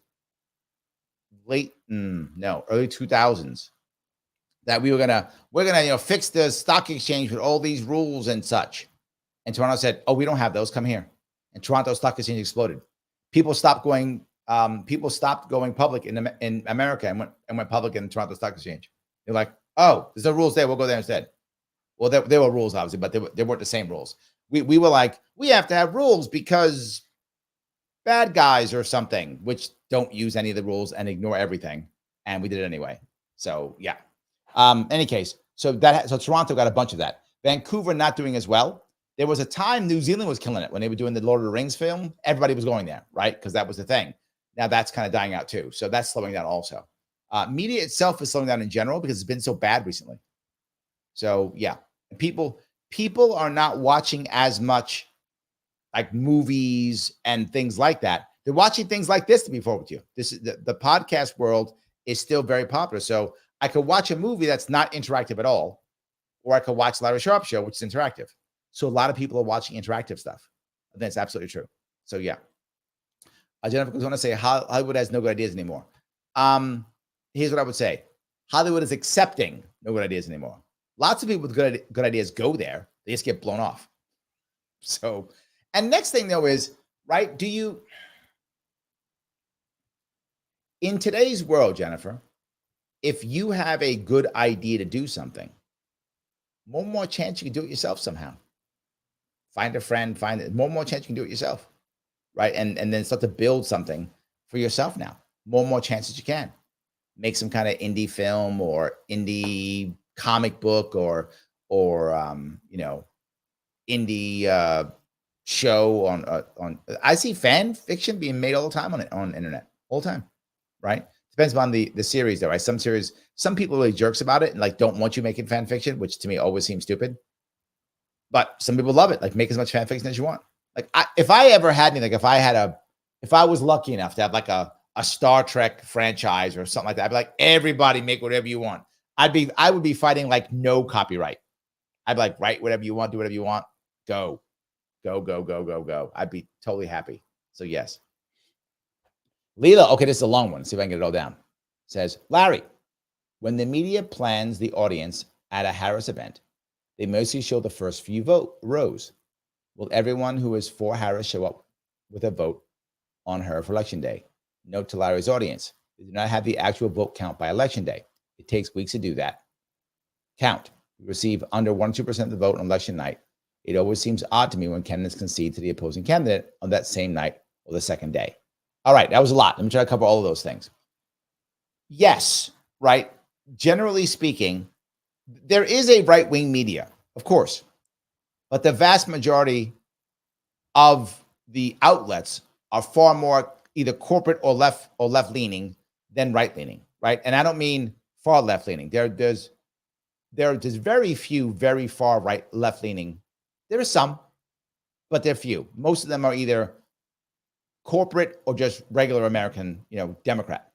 early 2000s, that we're gonna fix the stock exchange with all these rules and such. And Toronto said, "Oh, we don't have those. Come here." And Toronto stock exchange exploded. People stopped going public in America and went public in the Toronto Stock Exchange. They're like, "Oh, there's no rules there. We'll go there instead." Well, there were rules, obviously, but they weren't the same rules. We were like, we have to have rules because bad guys or something, which don't use any of the rules and ignore everything. And we did it anyway. So yeah. Any case, so Toronto got a bunch of that. Vancouver not doing as well. There was a time New Zealand was killing it when they were doing the Lord of the Rings film. Everybody was going there, right? Because that was the thing. Now that's kind of dying out too. So that's slowing down also. Media itself is slowing down in general because it's been so bad recently. So yeah, people are not watching as much like movies and things like that. They're watching things like this, to be forward with you. This is the podcast world is still very popular. So I could watch a movie that's not interactive at all, or I could watch Larry Sharpe Show, which is interactive. So a lot of people are watching interactive stuff. I think it's absolutely true. So yeah. Jennifer goes on to say Hollywood has no good ideas anymore. Here's what I would say. Hollywood is accepting no good ideas anymore. Lots of people with good ideas go there. They just get blown off. So, and next thing though is, right, in today's world, Jennifer, if you have a good idea to do something, more chance you can do it yourself somehow. Find a friend, more chance you can do it yourself. Right. And then start to build something for yourself now. More chances you can. Make some kind of indie film or indie comic book or indie show on. I see fan fiction being made all the time on internet, all the time. Right. Depends on the series though, right? Some people are really jerks about it and like don't want you making fan fiction, which to me always seems stupid. But some people love it. Like make as much fan fiction as you want. Like if I was lucky enough to have like a Star Trek franchise or something like that, I'd be like, everybody make whatever you want. I would be fighting like no copyright. I'd be like, write whatever you want, do whatever you want. Go. I'd be totally happy. So yes. Leela, okay, this is a long one. See if I can get it all down. Says, Larry, when the media plans the audience at a Harris event, they mostly show the first few rows. Will everyone who is for Harris show up with a vote on her for Election Day? Note to Larry's audience, they do not have the actual vote count by Election Day. It takes weeks to do that. Count. We receive under 1 or 2% of the vote on Election night. It always seems odd to me when candidates concede to the opposing candidate on that same night or the second day. All right, that was a lot. Let me try to cover all of those things. Yes, right. Generally speaking, there is a right-wing media, of course, but the vast majority of the outlets are far more either corporate or left leaning than right leaning, right? And I don't mean far left leaning. There's very few very far right left leaning. There are some, but they're few. Most of them are either corporate or just regular American, Democrat.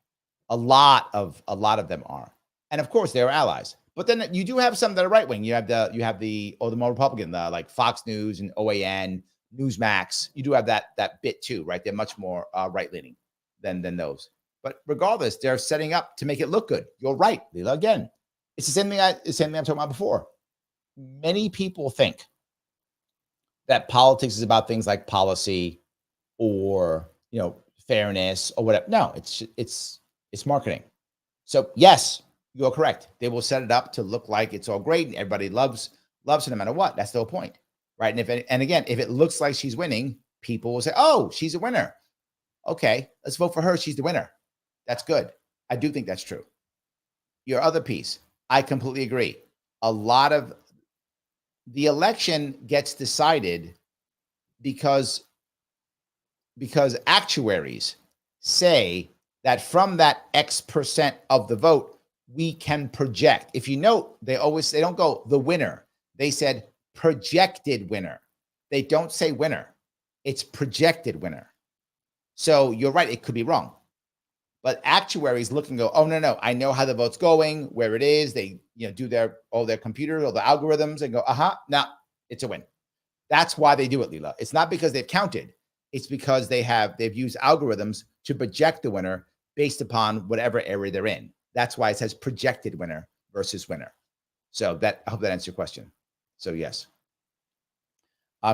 A lot of them are, and of course they are allies. But then you do have some that are right wing. You have the more Republican, like Fox News and OAN, Newsmax. You do have that bit too, right? They're much more right leaning than those. But regardless, they're setting up to make it look good. You're right, Leela. Again, it's the same thing. I'm talking about before. Many people think that politics is about things like policy or fairness or whatever. No, it's marketing. So yes, you're correct. They will set it up to look like it's all great and everybody loves her no matter what. That's the whole point, right? And again, if it looks like she's winning, people will say, "Oh, she's a winner. Okay, let's vote for her. She's the winner." That's good. I do think that's true. Your other piece, I completely agree. A lot of the election gets decided because actuaries say that from that X percent of the vote, we can project. If you note, they don't go the winner. They said projected winner. They don't say winner. It's projected winner. So you're right. It could be wrong. But actuaries look and go, oh, no, I know how the vote's going, where it is. They do all their computers, all the algorithms and go, no, it's a win. That's why they do it, Leela. It's not because they've counted. It's because they've used algorithms to project the winner based upon whatever area they're in. That's why it says projected winner versus winner. So I hope that answers your question. So yes.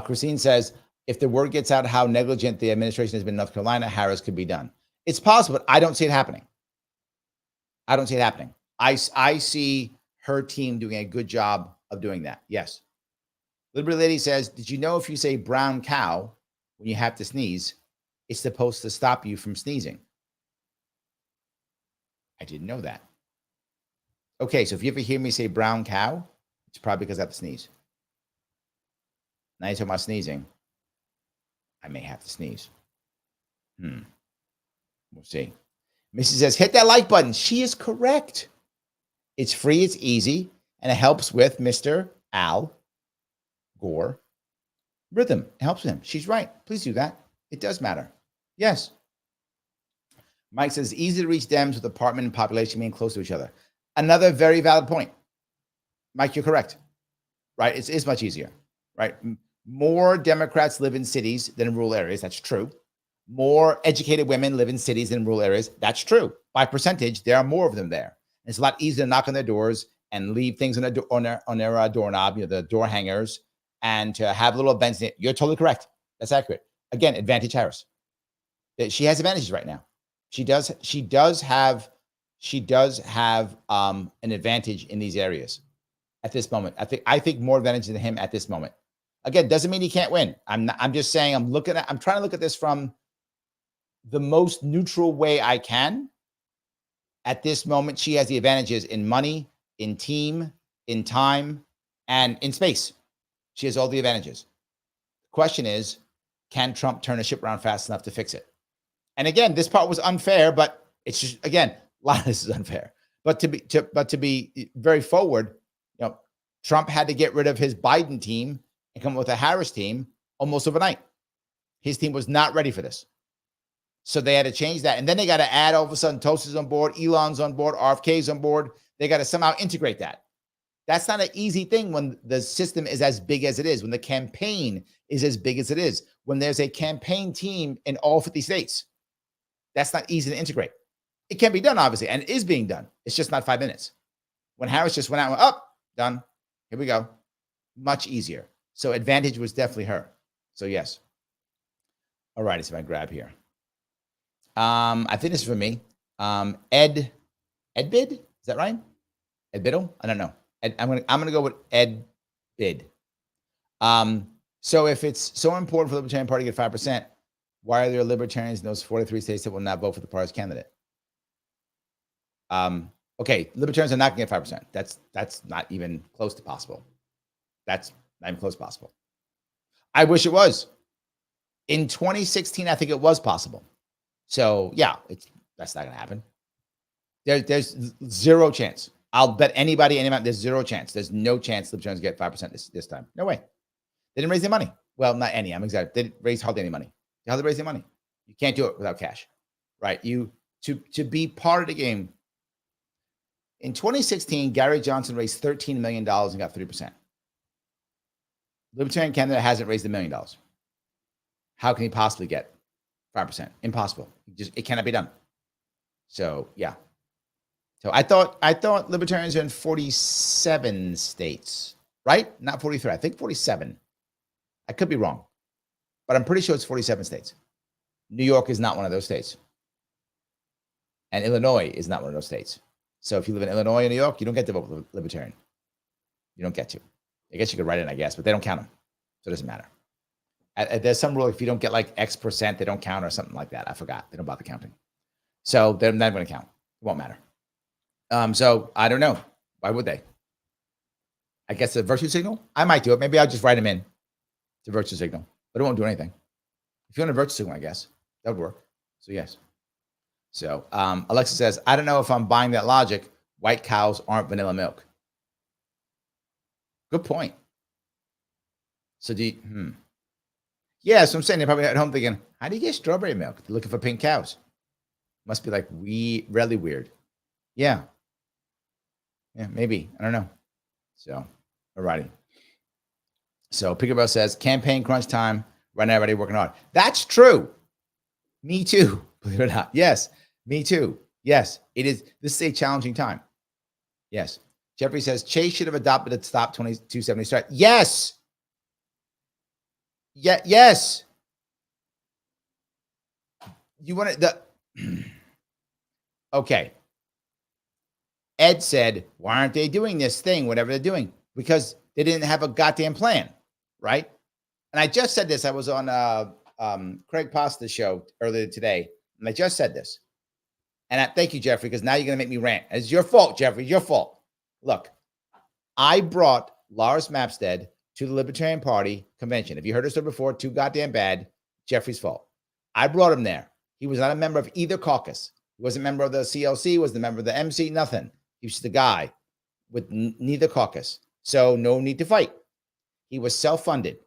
Christine says, if the word gets out how negligent the administration has been in North Carolina, Harris could be done. It's possible, but I don't see it happening. I see her team doing a good job of doing that. Yes. Liberty Lady says, did you know if you say brown cow when you have to sneeze, it's supposed to stop you from sneezing? I didn't know that. Okay, so if you ever hear me say brown cow, it's probably because I have to sneeze. Now you're talking about sneezing. I may have to sneeze. We'll see. Missy says, hit that like button. She is correct. It's free, it's easy, and it helps with Mr. Al Gore rhythm. It helps him. She's right. Please do that. It does matter. Yes. Mike says, easy to reach Dems with apartment and population being close to each other. Another very valid point. Mike, you're correct. Right? It is much easier. Right? More Democrats live in cities than in rural areas. That's true. More educated women live in cities than in rural areas. That's true. By percentage, there are more of them there. And it's a lot easier to knock on their doors and leave things on their doorknob, the door hangers, and to have little events. You're totally correct. That's accurate. Again, advantage Harris. She has advantages right now. She does have an advantage in these areas at this moment. I think more advantage than him at this moment. Again, doesn't mean he can't win. I'm just saying I'm trying to look at this from the most neutral way I can. At this moment, she has the advantages in money, in team, in time, and in space. She has all the advantages. The question is, can Trump turn a ship around fast enough to fix it? And again, this part was unfair, but it's just, again, a lot of this is unfair. But to be very forward, Trump had to get rid of his Biden team and come up with a Harris team almost overnight. His team was not ready for this. So they had to change that. And then they got to add all of a sudden Tulsi's on board, Elon's on board, RFK's on board. They got to somehow integrate that. That's not an easy thing when the system is as big as it is, when the campaign is as big as it is, when there's a campaign team in all 50 states. That's not easy to integrate. It can be done, obviously, and it is being done. It's just not 5 minutes. When Harris just went out and went, done. Here we go. Much easier. So advantage was definitely her. So yes. All right, so I grab here. I think this is for me. Edbid, is that right? Edbiddle? I don't know. I'm gonna go with Edbid. So if it's so important for the Libertarian Party to get 5%, Why are there libertarians in those 43 states that will not vote for the party's candidate? Okay, libertarians are not going to get 5%. That's not even close to possible. That's not even close to possible. I wish it was. In 2016, I think it was possible. So yeah, that's not going to happen. There's zero chance. I'll bet anybody, there's zero chance. There's no chance libertarians get 5% this time. No way. They didn't raise any money. Well, not any. I'm exaggerating. They didn't raise hardly any money. How did they raise their money? You can't do it without cash, right? To be part of the game. In 2016, Gary Johnson raised $13 million and got 3%. Libertarian candidate hasn't raised $1 million. How can he possibly get 5%? Impossible. It cannot be done. So yeah. So I thought libertarians are in 47 states, right? Not 43. I think 47. I could be wrong, but I'm pretty sure it's 47 states. New York is not one of those states. And Illinois is not one of those states. So if you live in Illinois or New York, you don't get to vote libertarian. You don't get to. I guess you could write in, I guess, but they don't count them. So it doesn't matter. There's some rule, if you don't get like X%, they don't count or something like that. I forgot. They don't bother counting. So they're not going to count. It won't matter. So I don't know. Why would they? I guess a virtue signal? I might do it. Maybe I'll just write them in to virtue signal, but it won't do anything. If you want a virtue signal, I guess that would work. So yes. So Alexa says, I don't know if I'm buying that logic. White cows aren't vanilla milk. Good point. So do you, yeah, so I'm saying they're probably at home thinking, how do you get strawberry milk? They're looking for pink cows. Must be like really weird. Yeah. Yeah, maybe. I don't know. So, alrighty. So Picklebell says, campaign crunch time. Right now, everybody working hard. That's true. Me too. Believe it or not. Yes. Me too. Yes. It is. This is a challenging time. Yes. Jeffrey says, Chase should have adopted a stop 2270 strike. Yes. Yeah. Yes. You want it? Okay. Ed said, why aren't they doing this thing, whatever they're doing? Because they didn't have a goddamn plan, right? And I just said this. I was on Craig Pasta's show earlier today, and I just said this. And thank you, Jeffrey, because now you're going to make me rant. It's your fault, Jeffrey. It's your fault. Look, I brought Lars Mapstead to the Libertarian Party convention. If you heard us before, too goddamn bad, Jeffrey's fault. I brought him there. He was not a member of either caucus. He wasn't a member of the CLC, wasn't a member of the MC, nothing. He was just a guy with neither caucus. So no need to fight. He was self-funded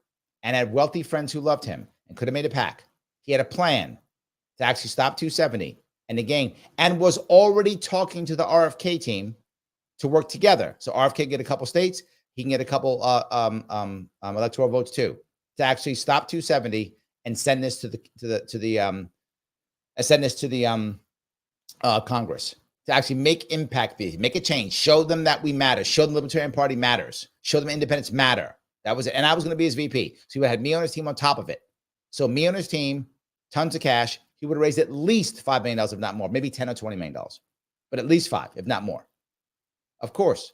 and had wealthy friends who loved him and could have made a PAC. He had a plan to actually stop 270 and the game, and was already talking to the RFK team to work together. So RFK get a couple states, he can get a couple electoral votes too, to actually stop 270 and send this to the Congress, to actually make impact fees, make a change, show them that we matter, show them the Libertarian Party matters, show them independents matter. That was it. And I was going to be his VP. So he had me on his team on top of it. So me on his team, tons of cash. He would have raised at least $5 million, if not more, maybe $10 or $20 million, but at least 5, if not more. Of course.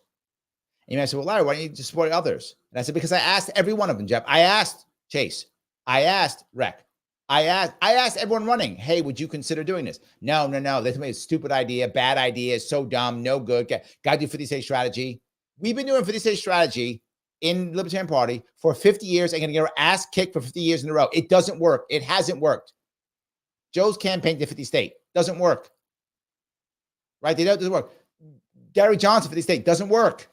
And you might say, well, Larry, why don't you just support others? And I said, because I asked every one of them, Jeff. I asked Chase. I asked Rec. I asked everyone running, hey, would you consider doing this? No. They told me it's a stupid idea, bad idea, so dumb, no good. Got to do 50-state strategy. We've been doing 50-state strategy in the Libertarian Party for 50 years and going to get our ass kicked for 50 years in a row. It doesn't work. It hasn't worked. Joe's campaign to 50-state doesn't work. Right? It doesn't work. Gary Johnson 50-state doesn't work.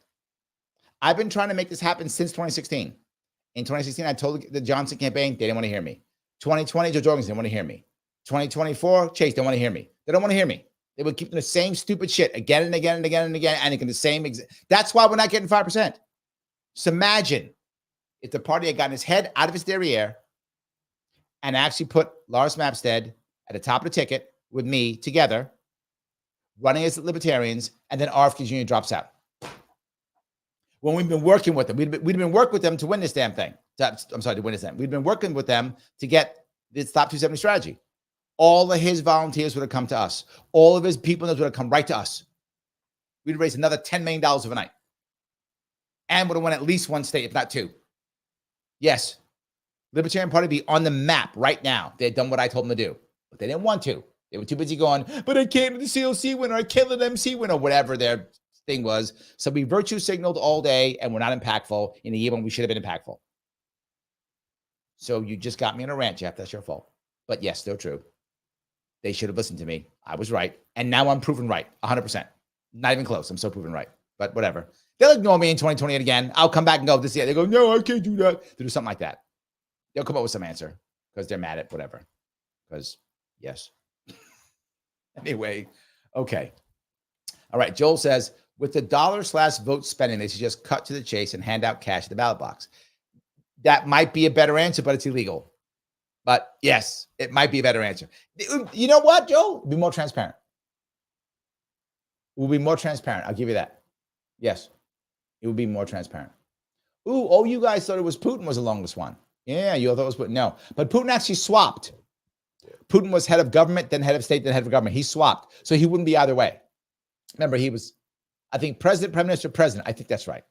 I've been trying to make this happen since 2016. In 2016, I told the Johnson campaign, they didn't want to hear me. 2020, Joe Jorgensen didn't want to hear me. 2024, Chase didn't want to hear me. They don't want to hear me. They would keep doing the same stupid shit again and again and again and again, and it can the same. That's why we're not getting 5%. Just imagine if the party had gotten his head out of his derriere and actually put Lars Mapstead at the top of the ticket with me together, running as libertarians, and then RFK Jr. drops out. When we've been working with them, we'd been working with them to win this damn thing. To win this thing. We've been working with them to get this Stop 270 strategy. All of his volunteers would have come to us. All of his people would have come right to us. We'd raise another $10 million overnight. And would have won at least one state, if not 2. Yes. Libertarian Party be on the map right now. They had done what I told them to do, but they didn't want to. They were too busy going, but I can't let the CLC win, or I can't let MC win, or whatever their thing was. So we virtue signaled all day, and we're not impactful in a year when we should have been impactful. So you just got me in a rant, Jeff. That's your fault. But yes, still true. They should have listened to me. I was right. And now I'm proven right, 100%. Not even close. I'm so proven right. But whatever. They'll ignore me in 2028 again. I'll come back and go, this year. They go, no, I can't do that. They'll do something like that. They'll come up with some answer because they're mad at whatever. Because, yes. Anyway, okay. All right. Joel says, with the $/vote spending, they should just cut to the chase and hand out cash at the ballot box. That might be a better answer, but it's illegal. But yes, it might be a better answer. You know what, Joel? Be more transparent. We'll be more transparent. I'll give you that. Yes, it will be more transparent. Ooh, oh, you guys thought it was Putin was the longest one. Yeah, you all thought it was Putin. No, but Putin actually swapped. Putin was head of government, then head of state, then head of government. He swapped. So he wouldn't be either way. Remember, he was, I think, president, prime minister, president. I think that's right.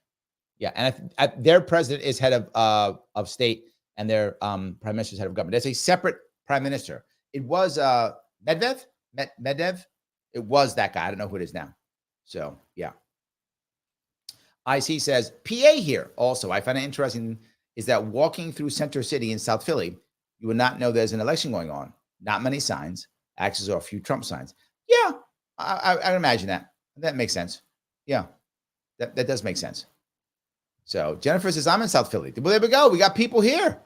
Yeah, and their president is head of state, and their prime minister is head of government. That's a separate prime minister. It was Medvedev. It was that guy. I don't know who it is now. So, yeah. IC says, PA here. Also, I find it interesting is that walking through Center City in South Philly, you would not know there's an election going on. Not many signs. Axes or a few Trump signs. Yeah, I imagine that. That makes sense. Yeah, that does make sense. So Jennifer says, I'm in South Philly. Well, there we go. We got people here.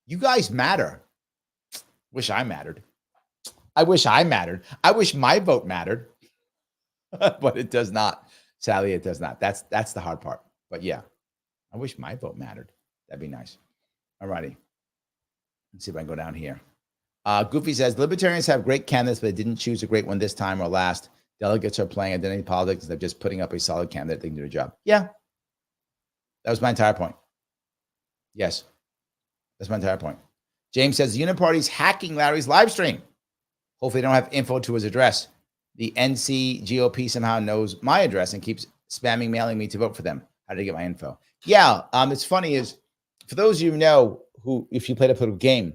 You guys matter. Wish I mattered. I wish I mattered. I wish my vote mattered. But it does not. Sadly, it does not. That's the hard part. But yeah, I wish my vote mattered. That'd be nice. All righty. Let's see if I can go down here. Goofy says, libertarians have great candidates, but they didn't choose a great one this time or last. Delegates are playing identity politics. They're just putting up a solid candidate. They can do the job. Yeah. That was my entire point. Yes. That's my entire point. James says, the Uniparty's hacking Larry's live stream. Hopefully they don't have info to his address. The NC GOP somehow knows my address and keeps spamming, mailing me to vote for them. How did I get my info? Yeah. It's funny is, for those of you who know who, if you played a political game,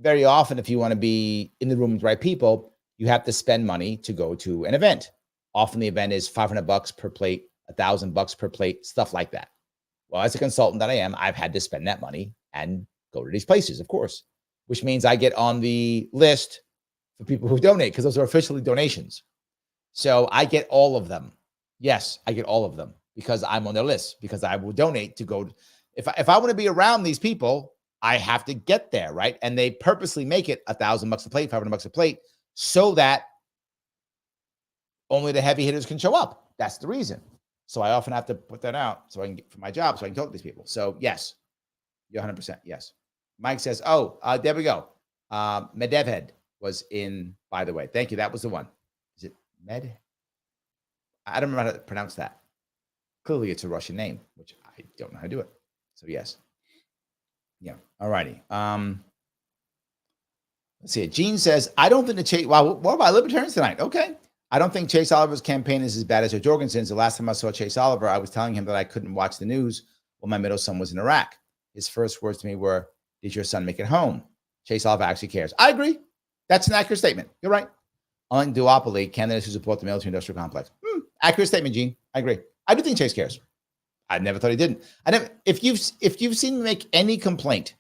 very often, if you want to be in the room with the right people, you have to spend money to go to an event. Often the event is $500 per plate, $1,000 per plate, stuff like that. Well, as a consultant that I am, I've had to spend that money and go to these places, of course, which means I get on the list for people who donate because those are officially donations. So I get all of them. Yes, I get all of them because I'm on their list, because I will donate to go. If I want to be around these people, I have to get there, right? And they purposely make it $1,000 a plate, $500 a plate, so that only the heavy hitters can show up. That's the reason. So I often have to put that out so I can get for my job, so I can talk to these people. So yes, you're 100%. Yes. Mike says, oh, there we go. Medvedev was in, by the way. Thank you. That was the one. Is it Med? I don't remember how to pronounce that. Clearly it's a Russian name, which I don't know how to do it. So yes. Yeah. All righty. Let's see. Gene says, I don't think the Chase, wow, what about libertarians tonight? Okay. I don't think Chase Oliver's campaign is as bad as Joe Jorgensen's. The last time I saw Chase Oliver, I was telling him that I couldn't watch the news when my middle son was in Iraq. His first words to me were, did your son make it home? Chase Oliver actually cares. I agree. That's an accurate statement. You're right. Unlike duopoly, candidates who support the military-industrial complex. Accurate statement, Gene. I agree. I do think Chase cares. I never thought he didn't. I never. If you've seen me make any complaint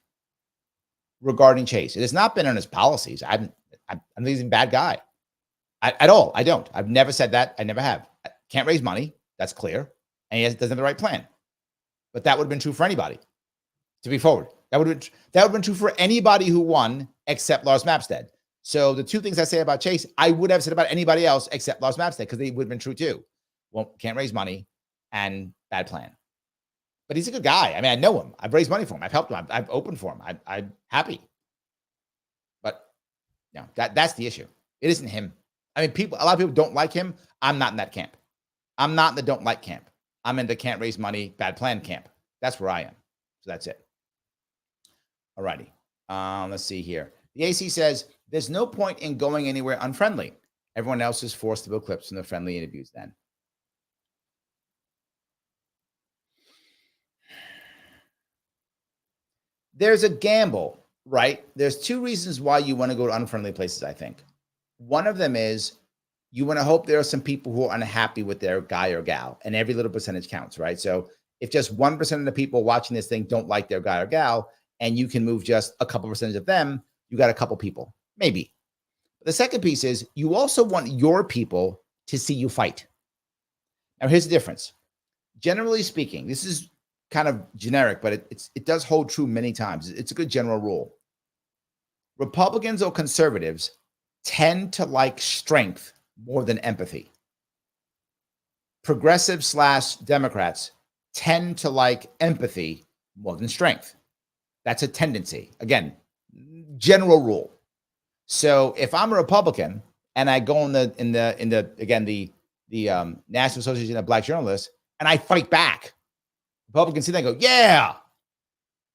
regarding Chase, it has not been on his policies. I'm he's a bad guy at all. I don't. I've never said that. I never have. I can't raise money. That's clear. And he doesn't have the right plan. But that would have been true for anybody. To be forward, that would have been true for anybody who won except Lars Mapstead. So the two things I say about Chase, I would have said about anybody else except Lars Mapstead, because they would have been true too. Well, can't raise money and bad plan. But he's a good guy. I mean, I know him. I've raised money for him. I've helped him. I've opened for him. I'm happy. But no, that's the issue. It isn't him. I mean, a lot of people don't like him. I'm not in that camp. I'm not in the don't like camp. I'm in the can't raise money, bad plan camp. That's where I am. So that's it. All righty. Let's see here. The AC says, there's no point in going anywhere unfriendly. Everyone else is forced to build clips from the friendly interviews then. there's a gamble, right? There's two reasons why you want to go to unfriendly places, I think. One of them is you want to hope there are some people who are unhappy with their guy or gal, and every little percentage counts, right? So if just 1% of the people watching this thing don't like their guy or gal, and you can move just a couple percentage of them, you got a couple people, maybe. The second piece is you also want your people to see you fight. Now, here's the difference. Generally speaking, this is kind of generic, but it does hold true many times. It's a good general rule. Republicans or conservatives tend to like strength more than empathy. Progressives / Democrats tend to like empathy more than strength. That's a tendency. Again, general rule. So if I'm a Republican and I go in the National Association of Black Journalists and I fight back, Republicans see that and go, yeah,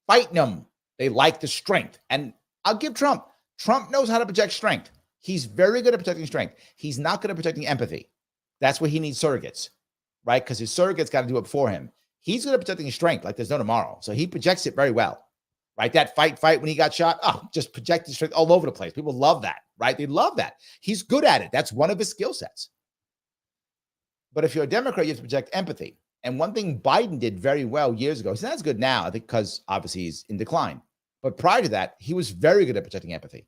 fighting them. They like the strength. And I'll give Trump knows how to project strength. He's very good at protecting strength. He's not good at protecting empathy. That's where he needs surrogates, right? Because his surrogates got to do it for him. He's good at protecting strength like there's no tomorrow. So he projects it very well. Right? That fight when he got shot, just projecting strength all over the place. People love that, right? They love that. He's good at it. That's one of his skill sets. But if you're a Democrat, you have to project empathy. And one thing Biden did very well years ago, he's not as good now, I think, because obviously he's in decline. But prior to that, he was very good at projecting empathy.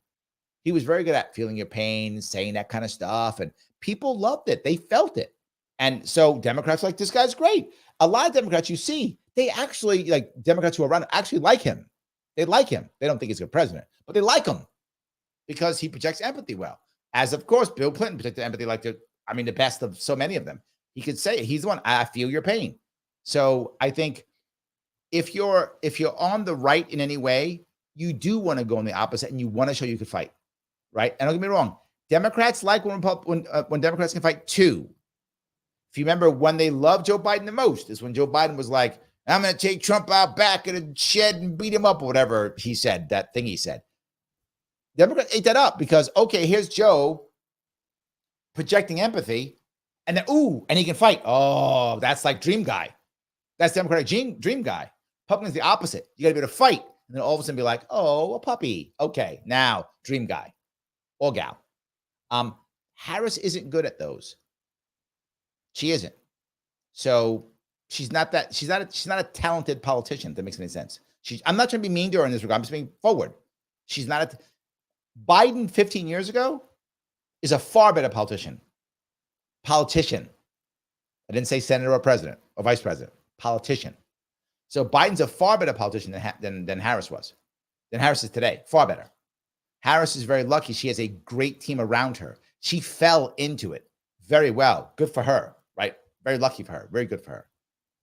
He was very good at feeling your pain, saying that kind of stuff. And people loved it. They felt it. And so Democrats like, this guy's great. A lot of Democrats you see, they actually, like Democrats who are running, actually like him. They like him. They don't think he's a good president, but they like him because he projects empathy well. As of course, Bill Clinton projected empathy like the best of so many of them. He could say it. He's the one. I feel your pain. So I think if you're on the right in any way, you do want to go on the opposite, and you want to show you could fight, right? And don't get me wrong, Democrats like when Democrats can fight too. If you remember, when they loved Joe Biden the most is when Joe Biden was like, I'm going to take Trump out back in a shed and beat him up, or whatever he said, that thing he said. Democrats ate that up because, okay, here's Joe projecting empathy, and then, and he can fight. Oh, that's like dream guy. That's Democratic dream guy. Republicans the opposite. You got to be able to fight, and then all of a sudden be like, oh, a puppy. Okay, now dream guy or gal. Harris isn't good at those. She isn't. So she's not a talented politician, if that makes any sense. I'm not trying to be mean to her in this regard. I'm just being forward. She's not Biden 15 years ago is a far better politician. I didn't say senator or president or vice president. Politician. So Biden's a far better politician than Harris was. Than Harris is today. Far better. Harris is very lucky. She has a great team around her. She fell into it very well. Good for her, right? Very lucky for her. Very good for her.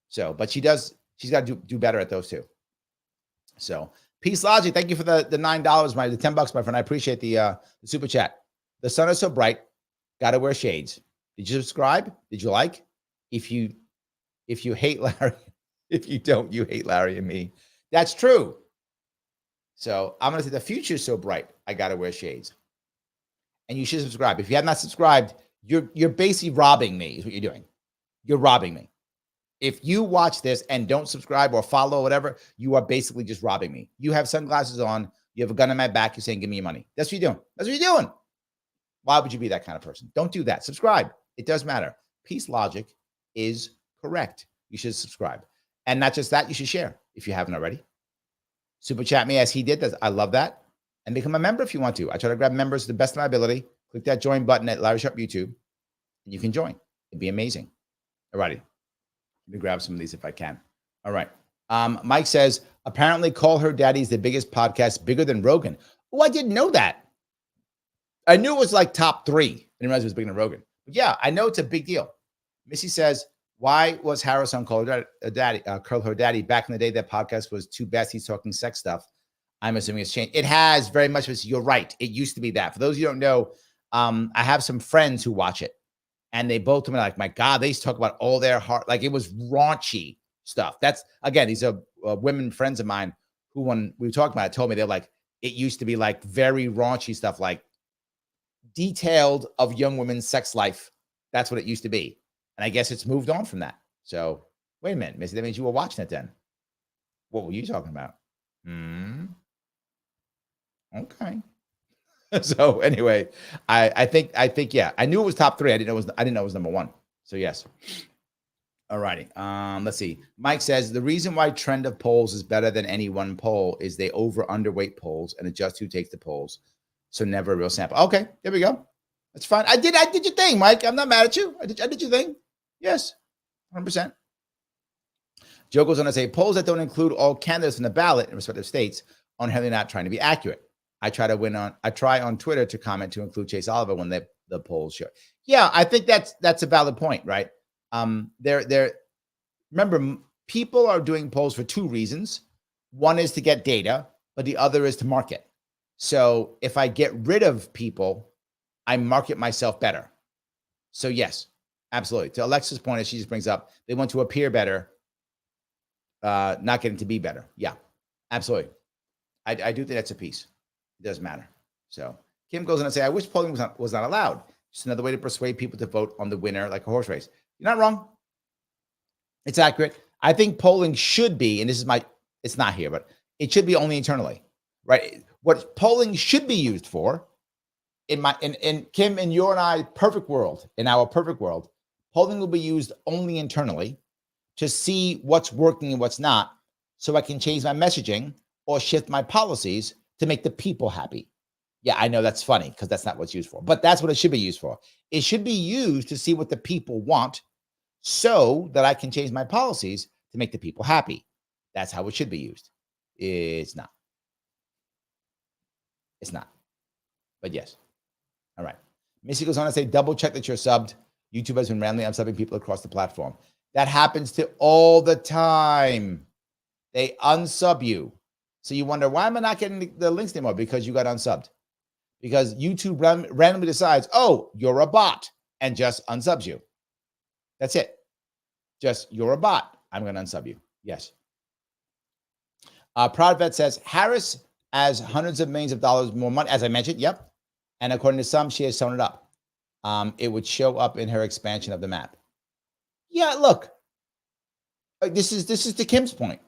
So, but she's got to do better at those two. So, Peace Logic, thank you for the $9, the $10, my friend. I appreciate the super chat. The sun is so bright, gotta wear shades. Did you subscribe? Did you like? If you hate Larry, if you don't, you hate Larry and me. That's true. So I'm gonna say the future is so bright, I gotta wear shades. And you should subscribe. If you have not subscribed, you're basically robbing me, is what you're doing. You're robbing me. If you watch this and don't subscribe or follow or whatever, you are basically just robbing me. You have sunglasses on, you have a gun in my back, you're saying, give me your money. That's what you're doing. That's what you're doing. Why would you be that kind of person? Don't do that. Subscribe. It does matter. Peace Logic is correct. You should subscribe. And not just that, you should share if you haven't already. Super chat me as he did. I love that. And become a member if you want to. I try to grab members to the best of my ability. Click that join button at Larry Sharpe YouTube, and you can join. It'd be amazing. All righty. Let me grab some of these if I can. All right. Mike says, apparently Call Her Daddy is the biggest podcast, bigger than Rogan. Oh, I didn't know that. I knew it was like top 3. I didn't realize it was bigger than Rogan. But yeah, I know it's a big deal. Missy says, why was Harris on Call Her Daddy? Back in the day, that podcast was too besties talking sex stuff. I'm assuming it's changed. It has very much. You're right. It used to be that. For those of you who don't know, I have some friends who watch it. And they both told me, like, my God, they used to talk about all their heart. Like, it was raunchy stuff. That's, again, these are women friends of mine who, when we were talking about it, told me they're like, it used to be like very raunchy stuff, like detailed of young women's sex life. That's what it used to be. And I guess it's moved on from that. So wait a minute, Missy, that means you were watching it then. What were you talking about? Okay. So anyway, I think yeah, I knew it was top 3. I didn't know it was number 1. So yes. All righty. Let's see. Mike says the reason why trend of polls is better than any one poll is they over underweight polls and adjust who takes the polls. So never a real sample. Okay, there we go. That's fine. I did your thing, Mike. I'm not mad at you. I did your thing. Yes, 100%. Joe goes on to say polls that don't include all candidates in the ballot in respective states are inherently not trying to be accurate. I try on Twitter to comment to include Chase Oliver when the polls show. Yeah, I think that's a valid point, right? Remember, people are doing polls for 2 reasons. One is to get data, but the other is to market. So if I get rid of people, I market myself better. So yes, absolutely. To Alexa's point, as she just brings up, they want to appear better, not getting to be better. Yeah, absolutely. I do think that's a piece. It does matter. So Kim goes on and say, I wish polling was not allowed. Just another way to persuade people to vote on the winner like a horse race. You're not wrong. It's accurate. I think polling should be, and it's not here, but it should be only internally, right? What polling should be used for, in Kim and your and I perfect world, in our perfect world, polling will be used only internally to see what's working and what's not, so I can change my messaging or shift my policies to make the people happy. Yeah, I know that's funny because that's not what it's used for, but that's what it should be used for. It should be used to see what the people want so that I can change my policies to make the people happy. That's how it should be used. It's not. It's not. But yes. All right. Missy goes on to say, double check that you're subbed. YouTube has been randomly unsubbing people across the platform. That happens to all the time. They unsub you. So you wonder, why am I not getting the links anymore? Because you got unsubbed. Because YouTube randomly decides, oh, you're a bot, and just unsubs you. That's it. Just, you're a bot. I'm going to unsub you. Yes. Proud Vet says, Harris has hundreds of millions of dollars more money, as I mentioned. Yep. And according to some, she has sewn it up. It would show up in her expansion of the map. Yeah, look. This is to Kim's point.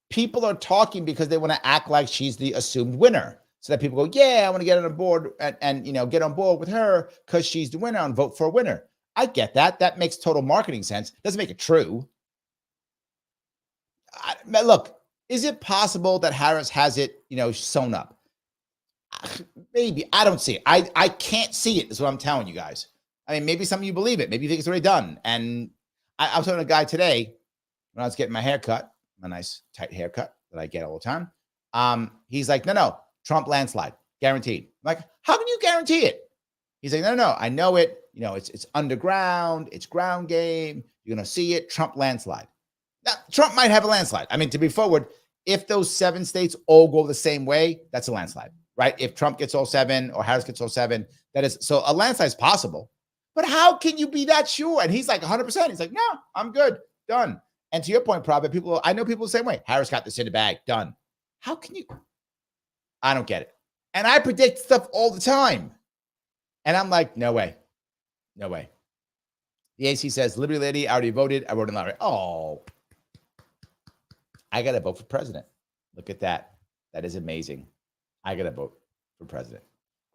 People are talking because they want to act like she's the assumed winner. So that people go, yeah, I want to get on board and get on board with her because she's the winner and vote for a winner. I get that. That makes total marketing sense. Doesn't make it true. Look, is it possible that Harris has it, sewn up? Maybe. I don't see it. I can't see it, is what I'm telling you guys. I mean, maybe some of you believe it. Maybe you think it's already done. And I was talking to a guy today when I was getting my haircut, a nice tight haircut that I get all the time. He's like, no, Trump landslide, guaranteed. I'm like, how can you guarantee it? He's like, no, I know it. It's underground. It's ground game. You're going to see it. Trump landslide. Now, Trump might have a landslide. I mean, to be forward, if those 7 states all go the same way, that's a landslide, right? If Trump gets all 7 or Harris gets all 7, that is, so a landslide is possible. But how can you be that sure? And he's like 100%. He's like, no, I'm good, done. And to your point, Prabhat, I know people the same way. Harris got this in the bag, done. How can you? I don't get it. And I predict stuff all the time. And I'm like, no way. No way. The AC says, Liberty Lady, I already voted. I wrote in lottery. Oh, I got to vote for president. Look at that. That is amazing. I got to vote for president.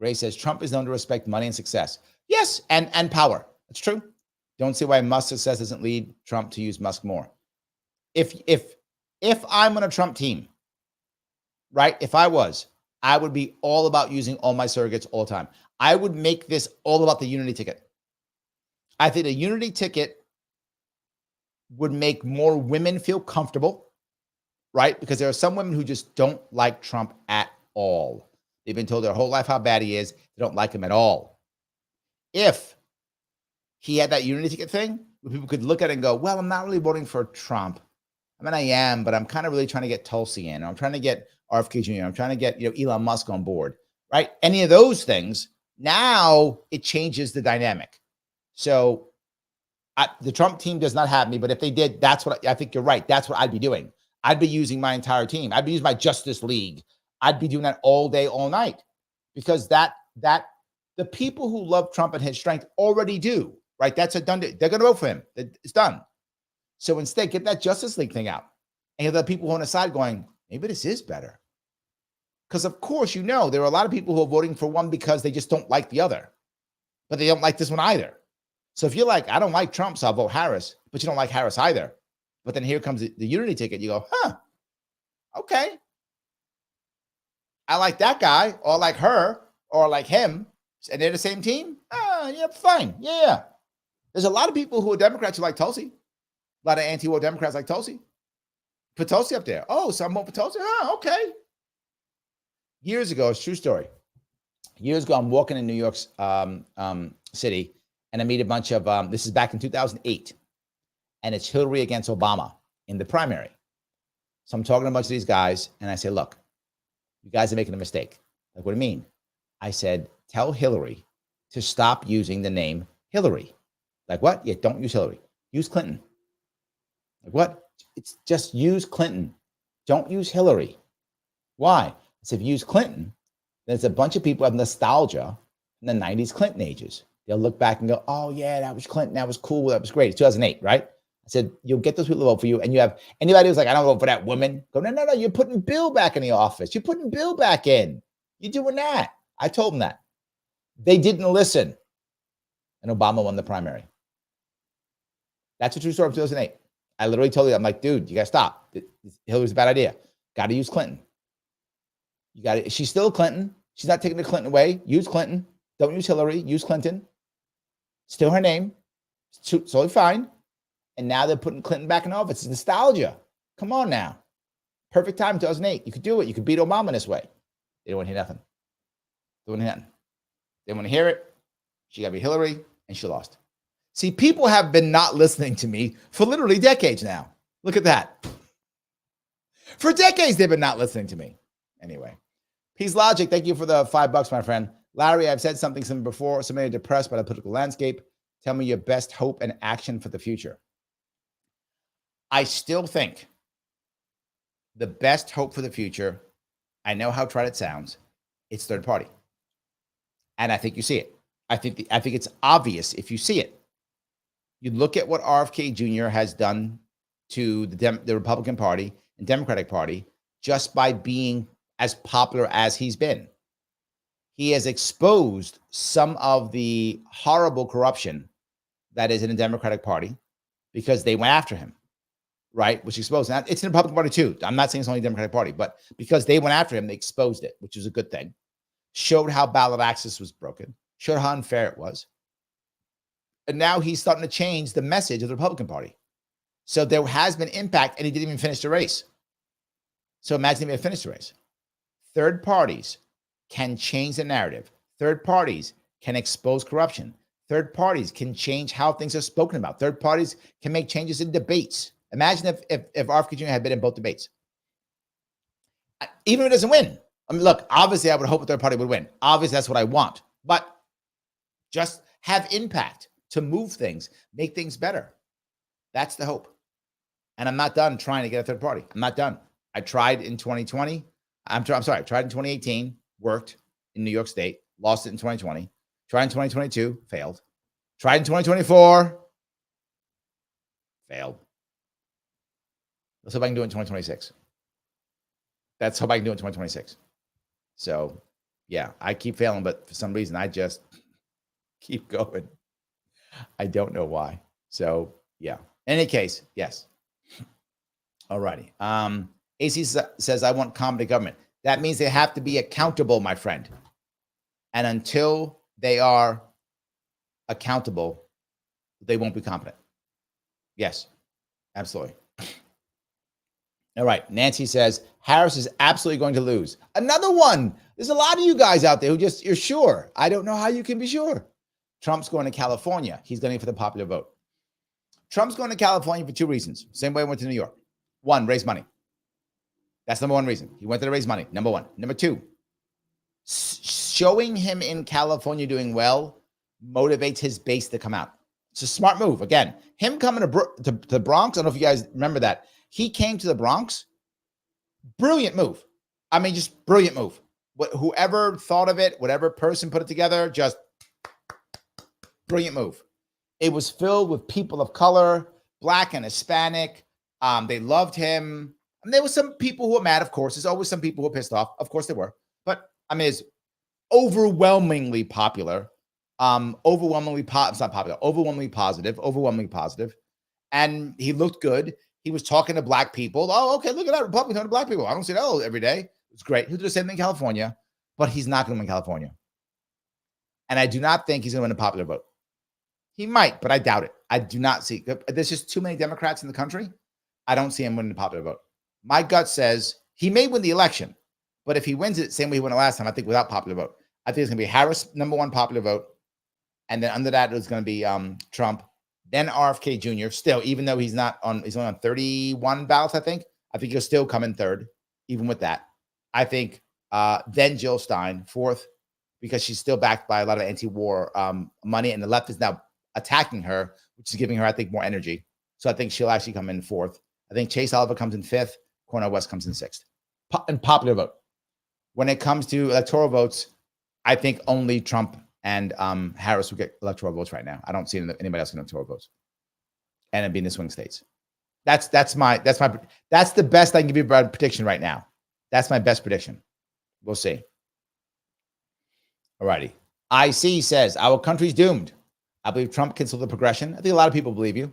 Gray says, Trump is known to respect money and success. Yes, and power. That's true. Don't see why Musk's success doesn't lead Trump to use Musk more. If I'm on a Trump team, right? If I was, I would be all about using all my surrogates all the time. I would make this all about the unity ticket. I think a unity ticket would make more women feel comfortable, right? Because there are some women who just don't like Trump at all. They've been told their whole life how bad he is. They don't like him at all. If he had that unity ticket thing, where people could look at it and go, well, I'm not really voting for Trump. I mean, I am, but I'm kind of really trying to get Tulsi in. Or I'm trying to get RFK Jr. I'm trying to get Elon Musk on board, right? Any of those things, now it changes the dynamic. So the Trump team does not have me, but if they did, that's what I think you're right. That's what I'd be doing. I'd be using my entire team. I'd be using my Justice League. I'd be doing that all day, all night, because that the people who love Trump and his strength already do, right? That's a done. They're going to vote for him. It's done. So instead, get that Justice League thing out. And you have the people on the side going, maybe this is better. Because, of course, there are a lot of people who are voting for one because they just don't like the other, but they don't like this one either. So if you're like, I don't like Trump, so I'll vote Harris, but you don't like Harris either. But then here comes the unity ticket. You go, okay. I like that guy, or I like her, or I like him, and they're the same team. Yeah, fine. Yeah. There's a lot of people who are Democrats who like Tulsi. A lot of anti-war Democrats like Tulsi. Put Tulsi up there. Oh, so I'm voting for Tulsi? Okay. Years ago, it's a true story. Years ago, I'm walking in New York City, and I meet a bunch of, this is back in 2008, and it's Hillary against Obama in the primary. So I'm talking to a bunch of these guys, and I say, look, you guys are making a mistake. Like, what do you mean? I said, tell Hillary to stop using the name Hillary. Like, what? Yeah, don't use Hillary. Use Clinton. Like, what? It's just use Clinton. Don't use Hillary. Why? I said, if you use Clinton, there's a bunch of people who have nostalgia in the 90s Clinton ages. They'll look back and go, oh, yeah, that was Clinton. That was cool. That was great. It's 2008, right? I said, you'll get those people to vote for you. And you have anybody who's like, I don't vote for that woman. Go, no. You're putting Bill back in the office. You're putting Bill back in. You're doing that. I told them that. They didn't listen. And Obama won the primary. That's a true story of 2008. I literally told you, I'm like, dude, you got to stop. Hillary's a bad idea. Got to use Clinton. You got it. She's still Clinton. She's not taking the Clinton away. Use Clinton. Don't use Hillary. Use Clinton. Still her name. It's totally fine. And now they're putting Clinton back in office. It's nostalgia. Come on now. Perfect time, 2008. You could do it. You could beat Obama this way. They don't want to hear nothing. They don't want to hear nothing. They want to hear it. She got to be Hillary, and she lost. See, people have been not listening to me for literally decades now. Look at that. For decades, they've been not listening to me. Anyway. Peace Logic, thank you for the $5, my friend. Larry, I've said something before. Somebody depressed by the political landscape. Tell me your best hope and action for the future. I still think the best hope for the future, I know how trite it sounds, it's third party. And I think you see it. I think it's obvious if you see it. You look at what RFK Jr. has done to the Republican Party and Democratic Party just by being as popular as he's been. He has exposed some of the horrible corruption that is in the Democratic Party because they went after him, right? Which exposed. Now, it's in the Republican Party too. I'm not saying it's only the Democratic Party, but because they went after him, they exposed it, which is a good thing. Showed how ballot access was broken. Showed how unfair it was. And now he's starting to change the message of the Republican Party. So there has been impact, and he didn't even finish the race. So imagine if he had finished the race. Third parties can change the narrative. Third parties can expose corruption. Third parties can change how things are spoken about. Third parties can make changes in debates. Imagine if RFK Jr. had been in both debates. Even if it doesn't win. I mean, look, obviously I would hope a third party would win. Obviously that's what I want. But just have impact to move things, make things better. That's the hope. And I'm not done trying to get a third party. I'm not done. I tried in 2020. I tried in 2018, worked in New York State, lost it in 2020. Tried in 2022, failed. Tried in 2024, failed. Let's hope I can do it in 2026. Let's hope I can do it in 2026. So, yeah, I keep failing, but for some reason, I just keep going. I don't know why. So, yeah. In any case, yes. All righty. AC says, I want competent government. That means they have to be accountable, my friend. And until they are accountable, they won't be competent. Yes, absolutely. All right. Nancy says, Harris is absolutely going to lose. Another one. There's a lot of you guys out there who you're sure. I don't know how you can be sure. Trump's going to California. He's going for the popular vote. Trump's going to California for two reasons. Same way he went to New York. One, raise money. That's number one reason. He went there to raise money. Number one. Number two, showing him in California doing well motivates his base to come out. It's a smart move. Again, him coming to the Bronx, I don't know if you guys remember that. He came to the Bronx. Brilliant move. I mean, just brilliant move. Whoever thought of it, whatever person put it together, just brilliant move. It was filled with people of color, Black and Hispanic. They loved him. And there were some people who were mad, of course. There's always some people who were pissed off. Of course there were. but I mean, it's overwhelmingly popular. It's not popular, overwhelmingly positive. And he looked good. He was talking to black people. Oh, okay, look at that. Republican talking to black people. I don't see that every day. It's great. He'll do the same thing in California, but he's not going to win California. And I do not think he's going to win a popular vote. He might, but I doubt it. I do not see. There's just too many Democrats in the country. I don't see him winning the popular vote. My gut says he may win the election, but if he wins it, same way he won it last time, I think without popular vote, I think it's going to be Harris, number one popular vote. And then under that, it's going to be Trump, then RFK Jr. Still, even though he's only on 31 ballots, I think he'll still come in third, even with that. I think then Jill Stein, fourth, because she's still backed by a lot of anti-war money, and the left is now attacking her, which is giving her, I think, more energy. So I think she'll actually come in fourth. I think Chase Oliver comes in fifth. Cornel West comes in sixth. And popular vote. When it comes to electoral votes, I think only Trump and Harris will get electoral votes right now. I don't see anybody else getting electoral votes, and it'd be in the swing states. That's the best I can give you about prediction right now. That's my best prediction. We'll see. All righty. IC says our country's doomed. I believe Trump can slow the progression. I think a lot of people believe you,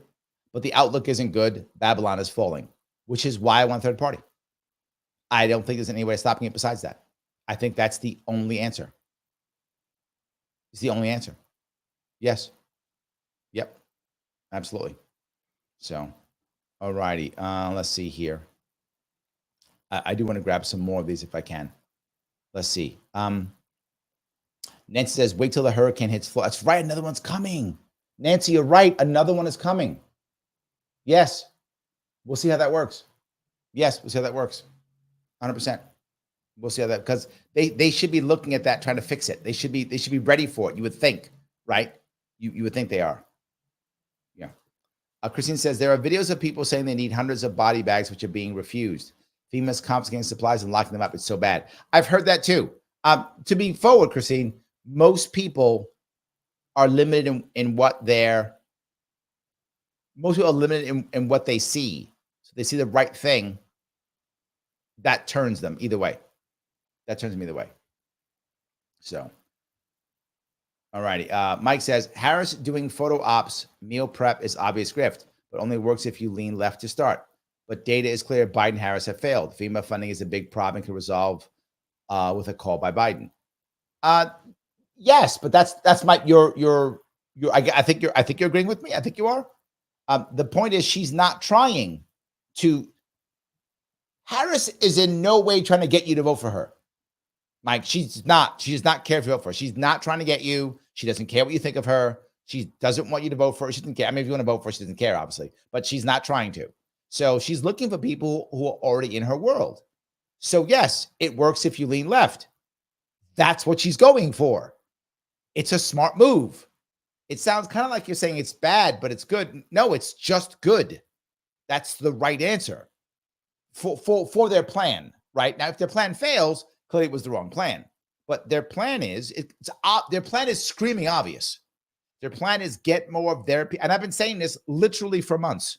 but the outlook isn't good. Babylon is falling, which is why I want third party. I don't think there's any way of stopping it besides that. I think that's the only answer. It's the only answer. Yes. Yep. Absolutely. So, all righty. Let's see here. I do want to grab some more of these if I can. Let's see. Nancy says, wait till the hurricane hits Florida. That's right. Another one's coming. Nancy, you're right. Another one is coming. Yes. We'll see how that works. Yes, we'll see how that works. 100%. We'll see how that, because they should be looking at that, trying to fix it. They should be ready for it. You would think, right? You would think they are. Yeah. Christine says there are videos of people saying they need hundreds of body bags, which are being refused. FEMA's confiscating supplies and locking them up. It's so bad. I've heard that too. To be forward, Christine, most people are limited in what most people are limited in what they see. So they see the right thing. That turns them either way. That turns them either way. So, all righty. Mike says, Harris doing photo ops, meal prep is obvious grift, but only works if you lean left to start. But data is clear. Biden and Harris have failed. FEMA funding is a big problem and can resolve with a call by Biden. Yes, but that's my I think you're agreeing with me. I think you are. The point is she's not trying to. Harris is in no way trying to get you to vote for her. Mike, she does not care if you vote for her. She's not trying to get you. She doesn't care what you think of her. She doesn't want you to vote for her. She doesn't care. I mean, if you want to vote for her, she doesn't care, obviously, but she's not trying to. So she's looking for people who are already in her world. So yes, it works if you lean left. That's what she's going for. It's a smart move. It sounds kind of like you're saying it's bad, but it's good. No, it's just good. That's the right answer for their plan, right? Now, if their plan fails, clearly it was the wrong plan. But their plan is screaming obvious. Their plan is get more of their, and I've been saying this literally for months,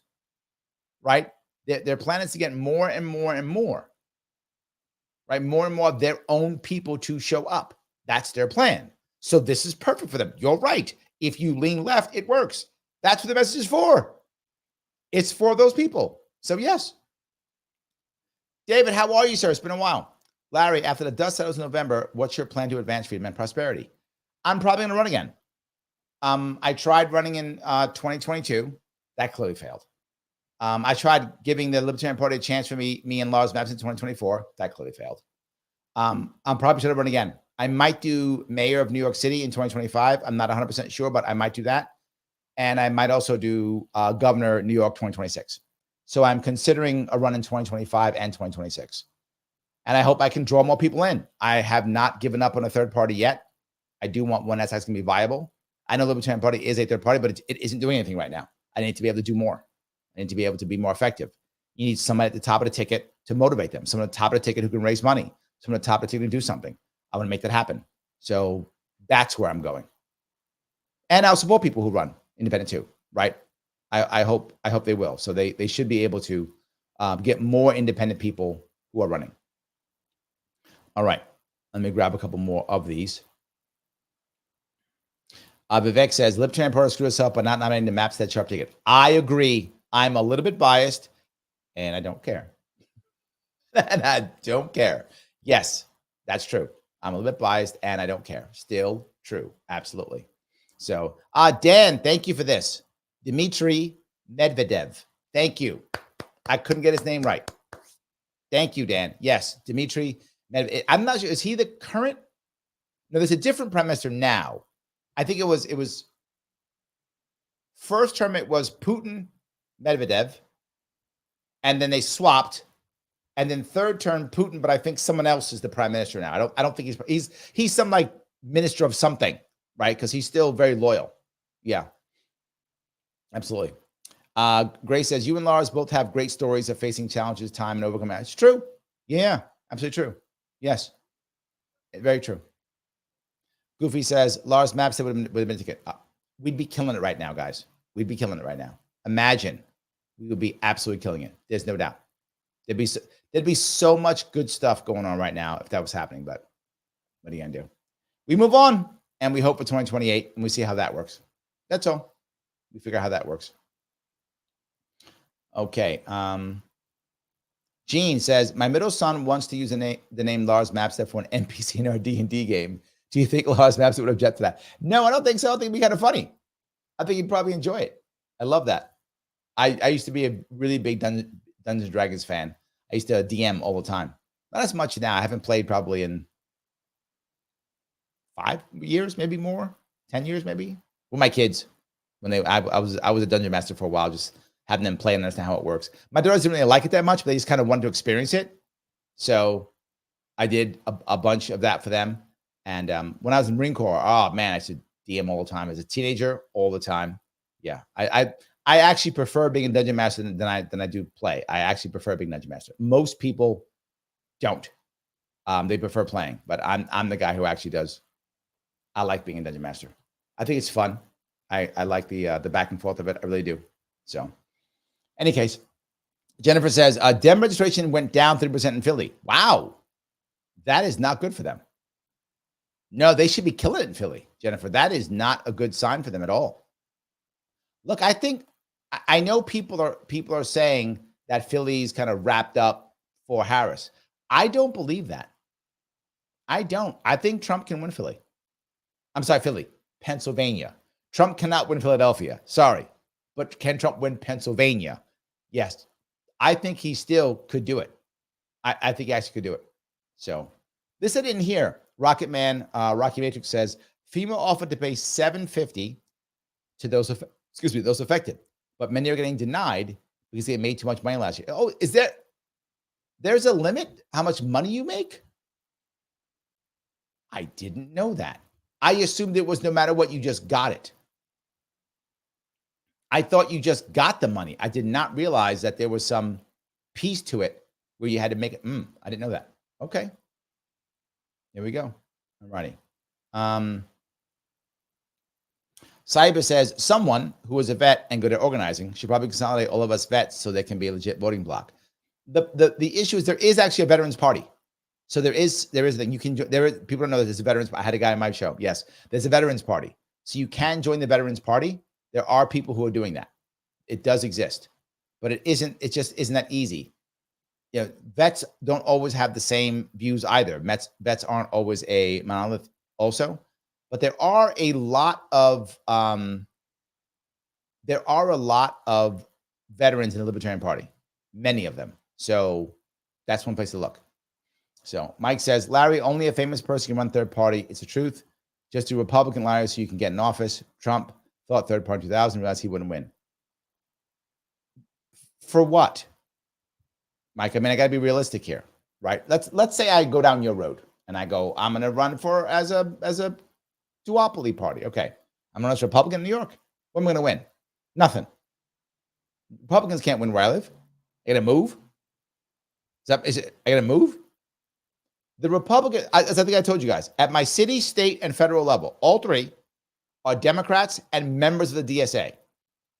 right? Their plan is to get more and more and more, right? More and more of their own people to show up. That's their plan. So this is perfect for them. You're right. If you lean left, it works. That's what the message is for. It's for those people. So yes. David, how are you, sir? It's been a while. Larry, after the dust settles in November, what's your plan to advance freedom and prosperity? I'm probably going to run again. I tried running in 2022. That clearly failed. I tried giving the Libertarian Party a chance for me and Lars Maps in 2024. That clearly failed. I'm probably going to run again. I might do mayor of New York City in 2025. I'm not 100% sure, but I might do that. And I might also do governor New York 2026. So I'm considering a run in 2025 and 2026. And I hope I can draw more people in. I have not given up on a third party yet. I do want one that's going to be viable. I know the Libertarian Party is a third party, but it isn't doing anything right now. I need to be able to do more. I need to be able to be more effective. You need somebody at the top of the ticket to motivate them. Someone at the top of the ticket who can raise money. Someone at the top of the ticket who can do something. I want to make that happen. So that's where I'm going. And I'll support people who run independent too, right? I hope they will. So they should be able to get more independent people who are running. All right. Let me grab a couple more of these. Vivek says, Libertarian Party screw us up by not nominating the Maps that Sharpe ticket. I agree. I'm a little bit biased, and I don't care. And I don't care. Yes, that's true. I'm a little bit biased, and I don't care. Still true. Absolutely. So, Dan, thank you for this. Dmitry Medvedev. Thank you. I couldn't get his name right. Thank you, Dan. Yes, Dmitry Medvedev. I'm not sure. Is he the current? No, there's a different prime minister now. I think it was first term. It was Putin, Medvedev, and then they swapped, and then third term Putin. But I think someone else is the prime minister now. I don't think he's some like minister of something, right? Because he's still very loyal. Yeah, absolutely. Gray says, you and Lars both have great stories of facing challenges, time, and overcoming. It's true. Yeah, absolutely true. Yes, very true. Goofy says, Lars Maps would have been a ticket. We'd be killing it right now, guys. We'd be killing it right now. Imagine. We would be absolutely killing it. There's no doubt. There'd be so much good stuff going on right now if that was happening. But what are you going to do? We move on, and we hope for 2028, and we see how that works. That's all. We figure out how that works. Okay. Gene says, my middle son wants to use the name Lars Mapstead for an NPC in our D&D game. Do you think Lars Mapstead would object to that? No, I don't think so. I think it'd be kind of funny. I think he'd probably enjoy it. I love that. I used to be a really big Dungeons & Dragons fan. I used to DM all the time. Not as much now. I haven't played probably in 5 years, maybe more, 10 years, maybe. With my kids, when I was a dungeon master for a while, just having them play and understand how it works. My daughters didn't really like it that much, but they just kind of wanted to experience it. So I did a bunch of that for them. And when I was in Marine Corps, oh man, I used to DM all the time. As a teenager, all the time. Yeah, I actually prefer being a dungeon master than I do play. I actually prefer being a dungeon master. Most people don't. They prefer playing, but I'm the guy who actually does. I like being a dungeon master. I think it's fun. I like the back and forth of it. I really do. So, any case, Jennifer says Dem registration went down 30% in Philly. Wow, that is not good for them. No, they should be killing it in Philly, Jennifer. That is not a good sign for them at all. Look, I know people are saying that Philly's kind of wrapped up for Harris. I don't believe that. I don't. I think Trump can win Philly. I'm sorry, Philly, Pennsylvania. Trump cannot win Philadelphia. Sorry. But can Trump win Pennsylvania? Yes. I think he still could do it. I think he actually could do it. So this I didn't hear. Rocket Man, Rocky Matrix says, FEMA offered to pay $750 to those affected, but many are getting denied because they made too much money last year. Oh, there's a limit how much money you make? I didn't know that. I assumed it was no matter what, you just got it. I thought you just got the money. I did not realize that there was some piece to it where you had to make it. I didn't know that. Okay. There we go. All righty. Saiba says, someone who is a vet and good at organizing should probably consolidate all of us vets so there can be a legit voting block. The issue is there is actually a veterans party. So there is a thing you can, people don't know that there's a veterans. I had a guy on my show. Yes, there's a veterans party. So you can join the veterans party. There are people who are doing that. It does exist, but it just isn't that easy. You know, vets don't always have the same views either. Vets aren't always a monolith also, but there are a lot of veterans in the Libertarian Party, many of them. So that's one place to look. So Mike says, Larry, only a famous person can run third party. It's the truth. Just do Republican liars so you can get in office. Trump thought third party 2000, realized he wouldn't win. For what? Mike, I mean, I got to be realistic here, right? Let's say I go down your road and I go, I'm going to run for as a duopoly party. Okay. I'm running as a Republican in New York. What am I going to win? Nothing. Republicans can't win where I live. I got to move. I got to move? The Republican, as I think I told you guys, at my city, state, and federal level, all three are Democrats and members of the DSA,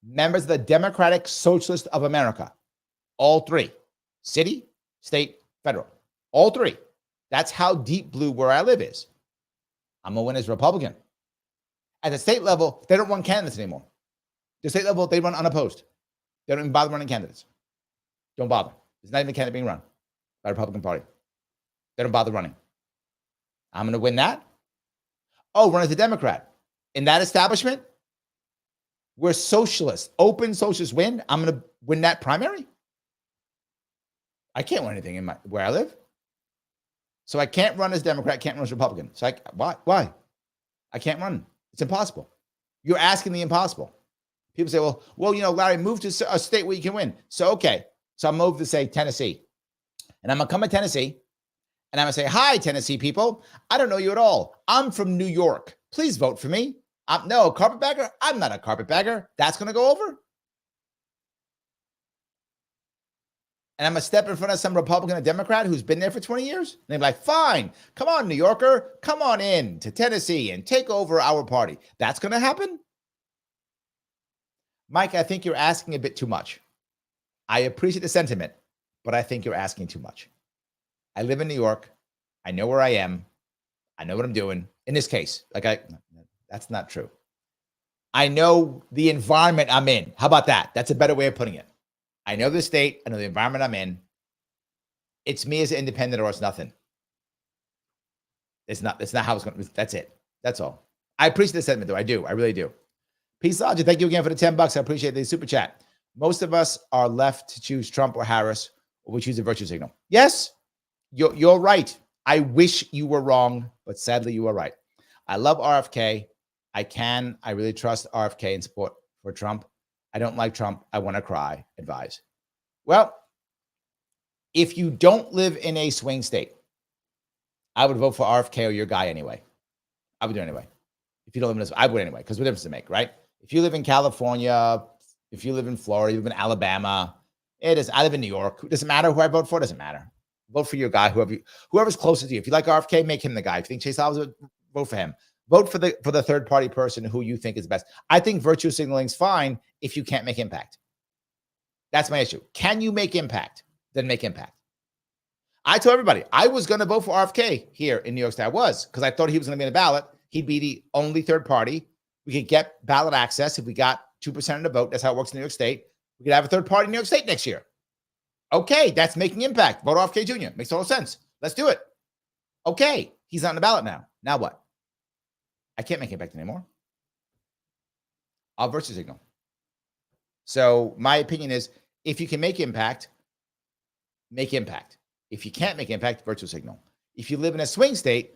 members of the Democratic Socialist of America. All three. City, state, federal. All three. That's how deep blue where I live is. I'm going to win as Republican. At the state level, they don't run candidates anymore. The state level, they run unopposed. They don't even bother running candidates. Don't bother. There's not even a candidate being run by the Republican Party. They don't bother running. I'm going to win that. Oh, run as a Democrat. In that establishment, where socialists, open socialists win, I'm going to win that primary. I can't win anything in where I live. So I can't run as Democrat, can't run as Republican. So why? I can't run. It's impossible. You're asking the impossible. People say, well, Larry, move to a state where you can win. So, okay. So I moved to, say, Tennessee. And I'm going to come to Tennessee. And I'm going to say, hi, Tennessee people. I don't know you at all. I'm from New York. Please vote for me. No, carpetbagger? I'm not a carpetbagger. That's going to go over. And I'm going to step in front of some Republican or Democrat who's been there for 20 years. And they're like, fine. Come on, New Yorker. Come on in to Tennessee and take over our party. That's going to happen? Mike, I think you're asking a bit too much. I appreciate the sentiment, but I think you're asking too much. I live in New York. I know where I am. I know what I'm doing. In this case, that's not true. I know the environment I'm in. How about that? That's a better way of putting it. I know the state. I know the environment I'm in. It's me as an independent or it's nothing. It's not how it's going to, that's it. That's all. I appreciate the sentiment though. I do. I really do. Peace, Lodge. Thank you again for the $10. I appreciate the super chat. Most of us are left to choose Trump or Harris, or we choose a virtue signal. Yes, you're right. I wish you were wrong, but sadly you are right. I love RFK. I really trust RFK and support for Trump. I don't like Trump. I want to cry. Advise. Well, if you don't live in a swing state, I would vote for RFK or your guy anyway. I would do it anyway. If you don't live in this, I would anyway, because what difference does it make, right? If you live in California, if you live in Florida, you live in Alabama, it is. I live in New York. Does it matter who I vote for? It doesn't matter. Vote for your guy, whoever's closest to you. If you like RFK, make him the guy. If you think Chase Alves, vote for him. Vote for the third party person who you think is best. I think virtue signaling is fine if you can't make impact. That's my issue. Can you make impact? Then make impact. I told everybody I was going to vote for RFK here in New York State. I was, because I thought he was going to be on the ballot. He'd be the only third party. We could get ballot access if we got 2% of the vote. That's how it works in New York State. We could have a third party in New York State next year. Okay, that's making impact. Vote RFK Jr. Makes total sense. Let's do it. Okay, he's not on the ballot now. Now what? I can't make impact anymore. I'll virtue signal. So my opinion is, if you can make impact, make impact. If you can't make impact, virtue signal. If you live in a swing state,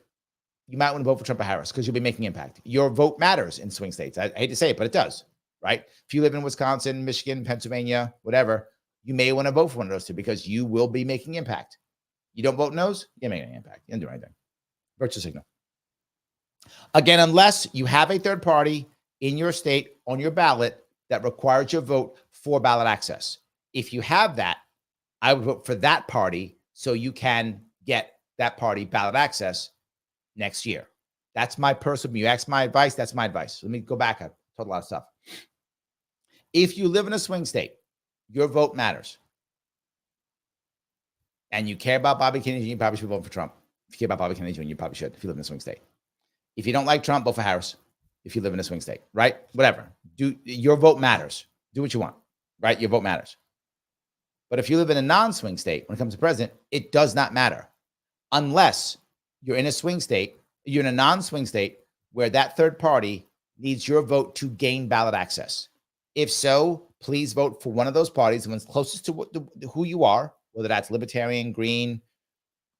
you might want to vote for Trump or Harris because you'll be making impact. Your vote matters in swing states. I hate to say it, but it does, right? If you live in Wisconsin, Michigan, Pennsylvania, whatever, you may want to vote for one of those two because you will be making impact. You don't vote no's, you're making an impact. You don't do anything. Virtue signal. Again, unless you have a third party in your state on your ballot that requires your vote for ballot access. If you have that, I would vote for that party so you can get that party ballot access next year. That's my personal. You ask my advice. That's my advice. Let me go back. I told a lot of stuff. If you live in a swing state, your vote matters. And you care about Bobby Kennedy Jr., you probably should vote for Trump. If you care about Bobby Kennedy Jr., you probably should if you live in a swing state. If you don't like Trump, vote for Harris. If you live in a swing state, right? Whatever. Your vote matters. Do what you want, right? Your vote matters. But if you live in a non-swing state, when it comes to president, it does not matter. Unless you're in a swing state, you're in a non-swing state where that third party needs your vote to gain ballot access. If so, please vote for one of those parties, the one's closest to who you are, whether that's Libertarian, Green,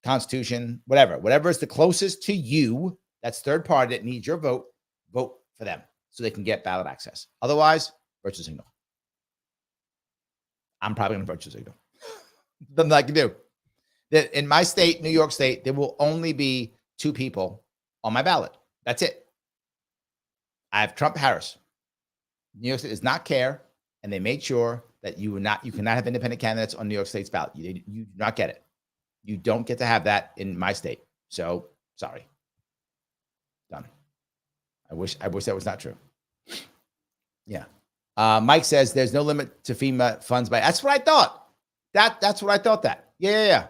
Constitution, whatever is the closest to you, that's third party that needs your vote, vote for them so they can get ballot access. Otherwise, virtue signal. I'm probably going to virtue signal. Nothing I can do. That in my state, New York State, there will only be 2 people on my ballot. That's it. I have Trump, Harris. New York State does not care, and they made sure that you cannot have independent candidates on New York State's ballot. You do not get it. You don't get to have that in my state. So sorry. Done. I wish that was not true. Yeah. Mike says there's no limit to FEMA funds. That's what I thought. That's what I thought that. Yeah.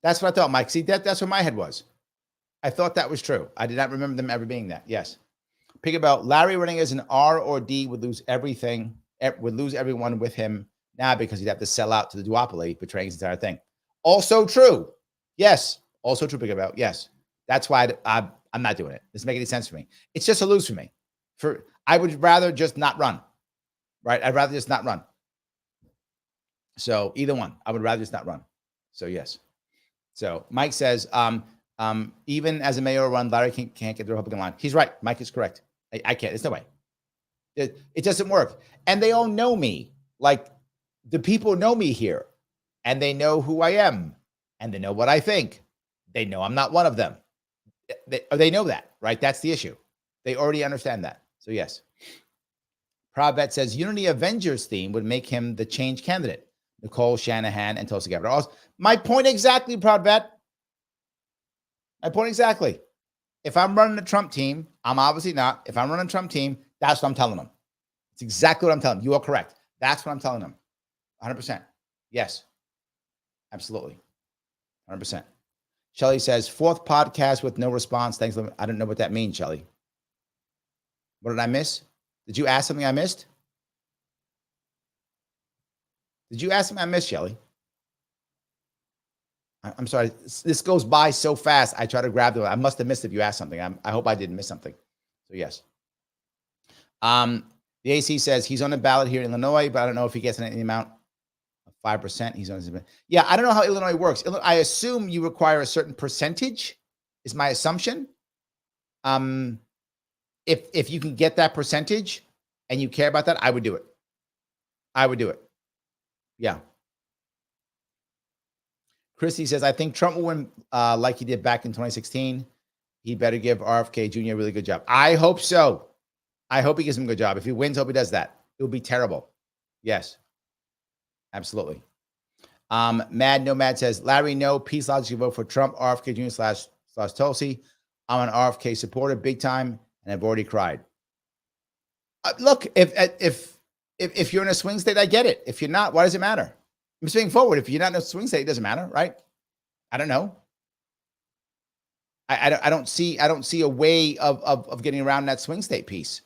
That's what I thought, Mike. See, that's where my head was. I thought that was true. I did not remember them ever being that. Yes. Pick about Larry running as an R or D would lose everything, would lose everyone with him now because he'd have to sell out to the duopoly, betraying his entire thing. Also true. Yes. Also true, pick about. Yes. That's why I'm not doing it. It doesn't make any sense for me. It's just a lose for me. I would rather just not run. Right? I'd rather just not run. So either one. I would rather just not run. So yes. So Mike says, even as a mayor run, Larry can't get the Republican line. He's right. Mike is correct. I can't. There's no way. It doesn't work. And they all know me. Like the people know me here, and they know who I am, and they know what I think. They know I'm not one of them. They know that, right? That's the issue. They already understand that. So yes. Provet says Unity Avengers theme would make him the change candidate. Nicole Shanahan and Tulsi Gabbard. My point exactly, Provet. My point exactly. If I'm running a Trump team, I'm obviously not. If I'm running a Trump team, that's what I'm telling them. It's exactly what I'm telling them. You are correct. That's what I'm telling them. 100%. Yes. Absolutely. 100%. Shelly says, 4th podcast with no response. Thanks. I don't know what that means, Shelly. What did I miss? Did you ask something I missed? Did you ask something I missed, Shelly? I'm sorry. This goes by so fast. I try to grab them. I must have missed if you asked something. I hope I didn't miss something. So yes. The AC says he's on the ballot here in Illinois, but I don't know if he gets any amount of 5%. He's on his. Yeah, I don't know how Illinois works. I assume you require a certain percentage. Is my assumption. If you can get that percentage and you care about that, I would do it. I would do it. Yeah. Christy says, I think Trump will win like he did back in 2016. He better give RFK Jr. a really good job. I hope so. I hope he gives him a good job. If he wins, hope he does that. It would be terrible. Yes. Absolutely. Mad Nomad says, Larry, no. Peace Logic vote for Trump, RFK Jr. slash Tulsi. I'm an RFK supporter big time, and I've already cried. Look, if you're in a swing state, I get it. If you're not, why does it matter? I'm saying forward. If you're not in a swing state, it doesn't matter, right? I don't know. I don't see a way of getting around that swing state piece.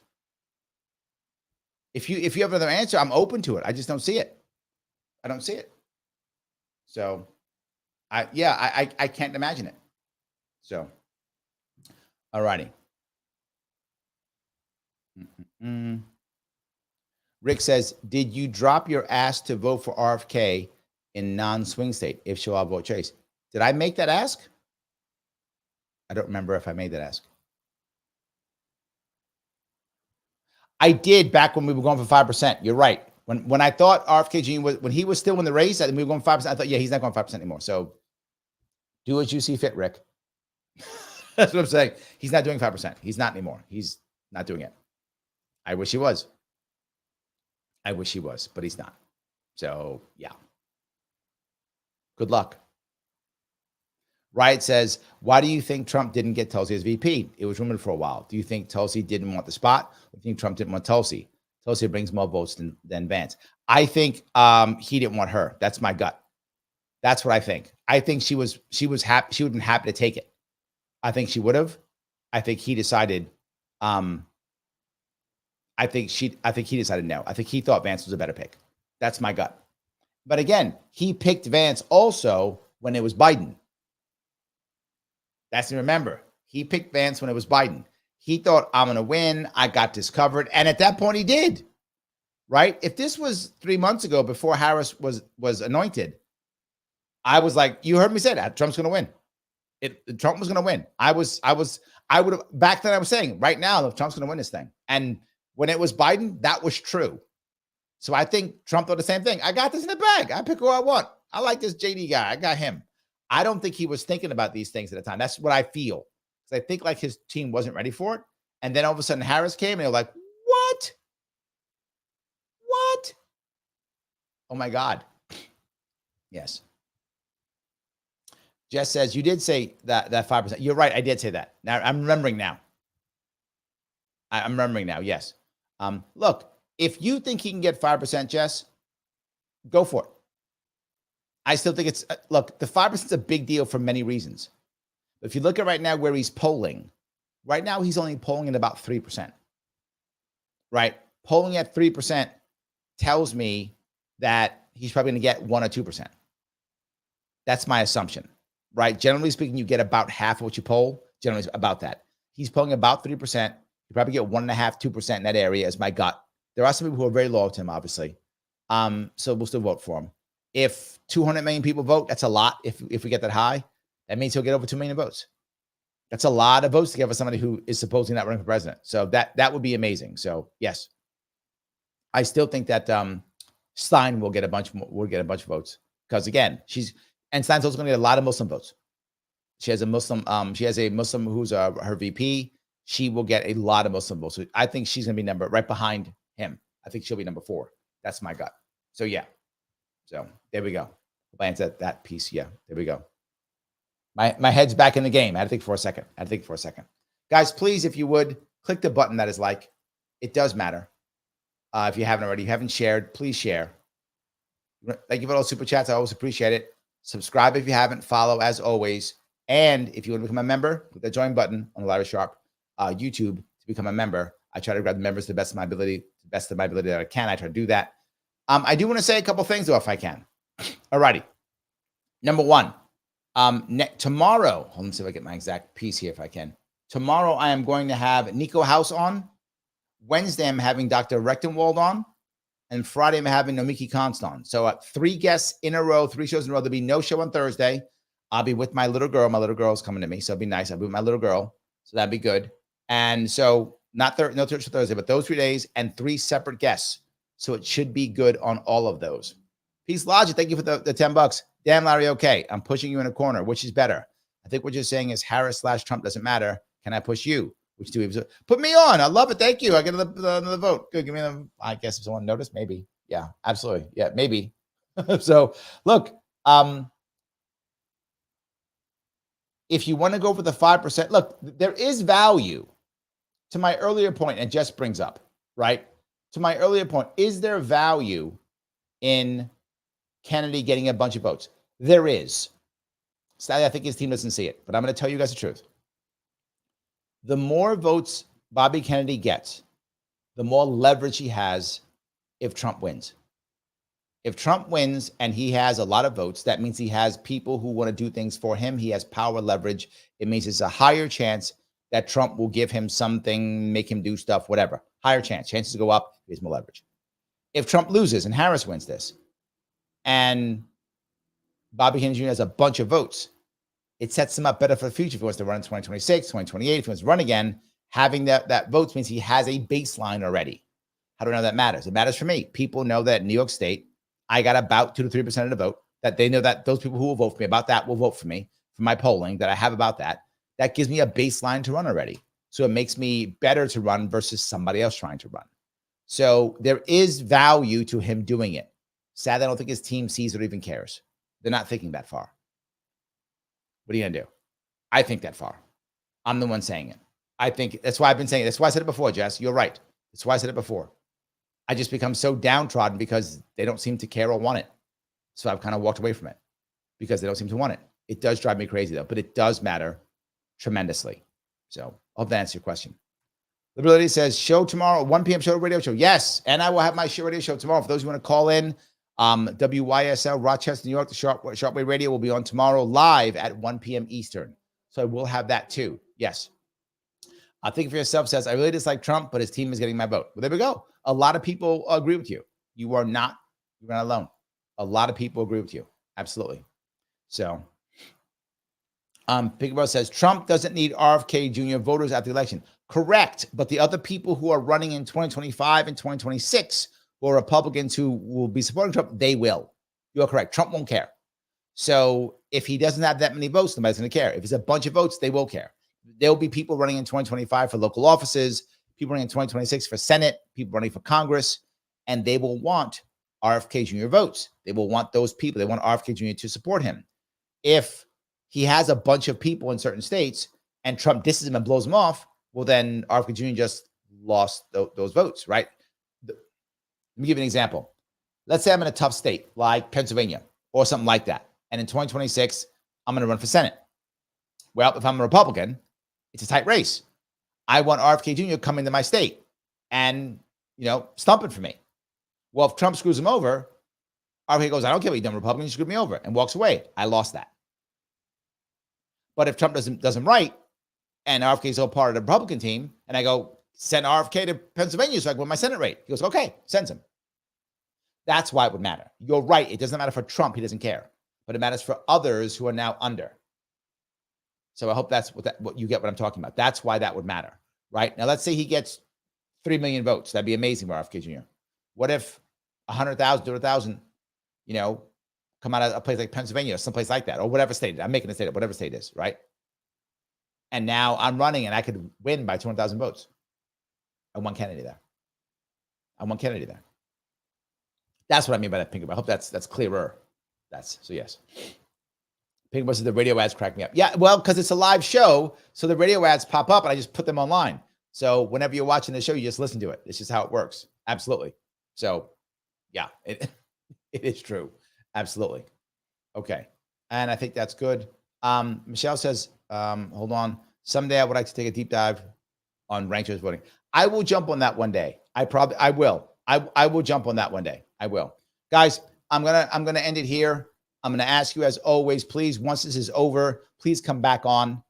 If you have another answer, I'm open to it. I just don't see it. I don't see it. So, I can't imagine it. So, all righty. Rick says, did you drop your ass to vote for RFK in non-swing state? If so, I'll vote Chase. Did I make that ask? I don't remember if I made that ask. I did back when we were going for 5%. You're right. When I thought RFK Jr. when he was still in the race and we were going 5%, I thought, yeah, he's not going 5% anymore. So do as you see fit, Rick. That's what I'm saying. He's not doing 5%. He's not anymore. He's not doing it. I wish he was. But he's not. So, yeah. Good luck. Riot says, why do you think Trump didn't get Tulsi as VP? It was rumored for a while. Do you think Tulsi didn't want the spot? Or do you think Trump didn't want Tulsi? Tulsi brings more votes than Vance. I think he didn't want her. That's my gut. That's what I think. I think she was happy. She would have been happy to take it. I think she would have. I think he decided. I think he decided no. I think he thought Vance was a better pick. That's my gut. But again, he picked Vance also when it was Biden. That's to remember. He picked Vance when it was Biden. He thought, I'm going to win. I got this covered. And at that point, he did. Right? If this was 3 months ago before Harris was anointed, I was like, you heard me say that. Trump's going to win. Trump was going to win. I would have, back then I was saying, right now, Trump's going to win this thing. And when it was Biden, that was true. So I think Trump thought the same thing. I got this in the bag. I pick who I want. I like this JD guy. I got him. I don't think he was thinking about these things at the time. That's what I feel. Because I think like his team wasn't ready for it. And then all of a sudden Harris came and they were like, what? What? Oh my God. Yes. Jess says, you did say that 5%. You're right. I did say that. Now I'm remembering now. I'm remembering now. Yes. Look, if you think he can get 5%, Jess, go for it. I still think it's, look, the 5% is a big deal for many reasons. If you look at right now where he's polling, right now he's only polling at about 3%, right? Polling at 3% tells me that he's probably going to get 1 or 2%. That's my assumption, right? Generally speaking, you get about half of what you poll, generally about that. He's polling about 3%. You probably get 1.5%, 2% in that area is my gut. There are some people who are very loyal to him, obviously. So we'll still vote for him. If 200 million people vote, that's a lot. If we get that high, that means he'll get over 2 million votes. That's a lot of votes to get for somebody who is supposedly not running for president. So that would be amazing. So yes, I still think that Stein will get a bunch more, of votes because again, Stein's also going to get a lot of Muslim votes. She has a Muslim who's her VP. She will get a lot of Muslim votes. So I think she's going to be right behind him. I think she'll be number 4. That's my gut. So yeah. So there we go. Glance at that piece. Yeah, there we go. My head's back in the game. I had to think for a second. Guys, please, if you would, click the button that is like. It does matter. If you haven't already, shared, please share. Thank you for all super chats. I always appreciate it. Subscribe if you haven't. Follow as always. And if you want to become a member, click the join button on Larry Sharpe YouTube to become a member. I try to grab the members to the best of my ability, that I can. I try to do that. I do want to say a couple things though, if I can. Alrighty. Number one, tomorrow, let me see if I get my exact piece here if I can. Tomorrow I am going to have Nico House on. Wednesday I'm having Dr. Rechtenwald on. And Friday I'm having Nomiki Konst on. So 3 guests in a row, 3 shows in a row. There'll be no show on Thursday. I'll be with my little girl. My little girl's coming to me, so it'll be nice. I'll be with my little girl, so that'd be good. And so no Thursday, but those 3 days and 3 separate guests. So it should be good on all of those. Peace Logic, thank you for the $10. Damn, Larry, okay. I'm pushing you in a corner. Which is better? I think what you're saying is Harris/Trump doesn't matter. Can I push you? Which do we put me on? I love it. Thank you. I get another vote. Good. Give me the, I guess if someone noticed, maybe. Yeah, absolutely. Yeah, maybe. So look, if you want to go for the 5%, look, there is value to my earlier point, and Jess brings up, right? To my earlier point, is there value in Kennedy getting a bunch of votes? There is. Sadly, I think his team doesn't see it, but I'm going to tell you guys the truth. The more votes Bobby Kennedy gets, the more leverage he has if Trump wins. If Trump wins and he has a lot of votes, that means he has people who want to do things for him. He has power leverage. It means it's a higher chance that Trump will give him something, make him do stuff, whatever. Higher chance. Chances go up. He has more leverage. If Trump loses and Harris wins this, and Bobby Kennedy Jr. has a bunch of votes, it sets him up better for the future. If he wants to run in 2026, 2028, if he wants to run again, having that votes means he has a baseline already. How do I know that matters? It matters for me. People know that in New York State, I got about 2 to 3% of the vote, that they know that those people who will vote for me about that will vote for me for my polling that I have about that. That gives me a baseline to run already. So it makes me better to run versus somebody else trying to run. So there is value to him doing it. Sadly, I don't think his team sees it or even cares. They're not thinking that far. What are you going to do? I think that far. I'm the one saying it. I think that's why I've been saying it. That's why I said it before, Jess. You're right. That's why I said it before. I just become so downtrodden because they don't seem to care or want it. So I've kind of walked away from it because they don't seem to want it. It does drive me crazy though, but it does matter tremendously. So I hope that answers your question. Liberty says, show tomorrow, 1 p.m. show, radio show. Yes. And I will have my show radio show tomorrow. For those who want to call in, WYSL, Rochester, New York, the Sharpe Way Radio will be on tomorrow live at 1 p.m. Eastern. So I will have that too. Yes. Think for yourself says, I really dislike Trump, but his team is getting my vote. Well, there we go. A lot of people agree with you. You're not alone. A lot of people agree with you. Absolutely. So, Big Bro says, Trump doesn't need RFK Jr. voters at the election. Correct. But the other people who are running in 2025 and 2026 who are Republicans who will be supporting Trump, they will. You are correct. Trump won't care. So if he doesn't have that many votes, nobody's going to care. If it's a bunch of votes, they will care. There'll be people running in 2025 for local offices, people running in 2026 for Senate, people running for Congress, and they will want RFK Jr. votes. They will want those people. They want RFK Jr. to support him. If he has a bunch of people in certain states and Trump disses him and blows him off, well, then RFK Jr. just lost those votes, right? Let me give you an example. Let's say I'm in a tough state like Pennsylvania. or something like that. And in 2026, I'm going to run for Senate. Well, if I'm a Republican, it's a tight race. I want RFK Jr. coming to my state and, stumping for me. Well, if Trump screws him over, RFK goes, I don't care what you've done, Republican, you screwed me over, and walks away. I lost that. But if Trump does him right, and RFK is all part of the Republican team, and I go, send RFK to Pennsylvania so I can win my Senate rate. He goes, okay, sends him. That's why it would matter. You're right. It doesn't matter for Trump. He doesn't care. But it matters for others who are now under. So I hope that's what you get what I'm talking about. That's why that would matter, right? Now, let's say he gets 3 million votes. That'd be amazing for RFK Jr. What if 100,000, 200,000, come out of a place like Pennsylvania or someplace like that, or whatever state. I'm making a state up, whatever state it is, right? And now I'm running and I could win by 200,000 votes. I won Kennedy there. That's what I mean by that, Pink. I hope that's clearer. So yes. Pink says the radio ads crack me up. Yeah, well, because it's a live show, so the radio ads pop up and I just put them online. So whenever you're watching the show, you just listen to it. It's just how it works. Absolutely. So yeah, it is true. Absolutely. Okay. And I think that's good. Michelle says, hold on. Someday I would like to take a deep dive on ranked choice voting. I will jump on that one day. I will. I will jump on that one day. I will. Guys, I'm gonna end it here. I'm gonna ask you, as always, please, once this is over, please come back on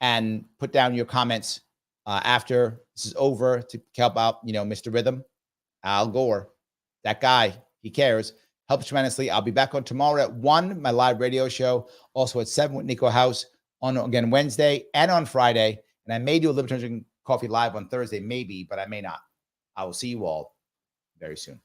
and put down your comments after this is over to help out, Mr. Rhythm, Al Gore, that guy. He cares. Helps tremendously. I'll be back on tomorrow at 1, my live radio show. Also at 7 with Nico House on, again, Wednesday and on Friday. And I may do a Libertarian Coffee Live on Thursday, maybe, but I may not. I will see you all very soon.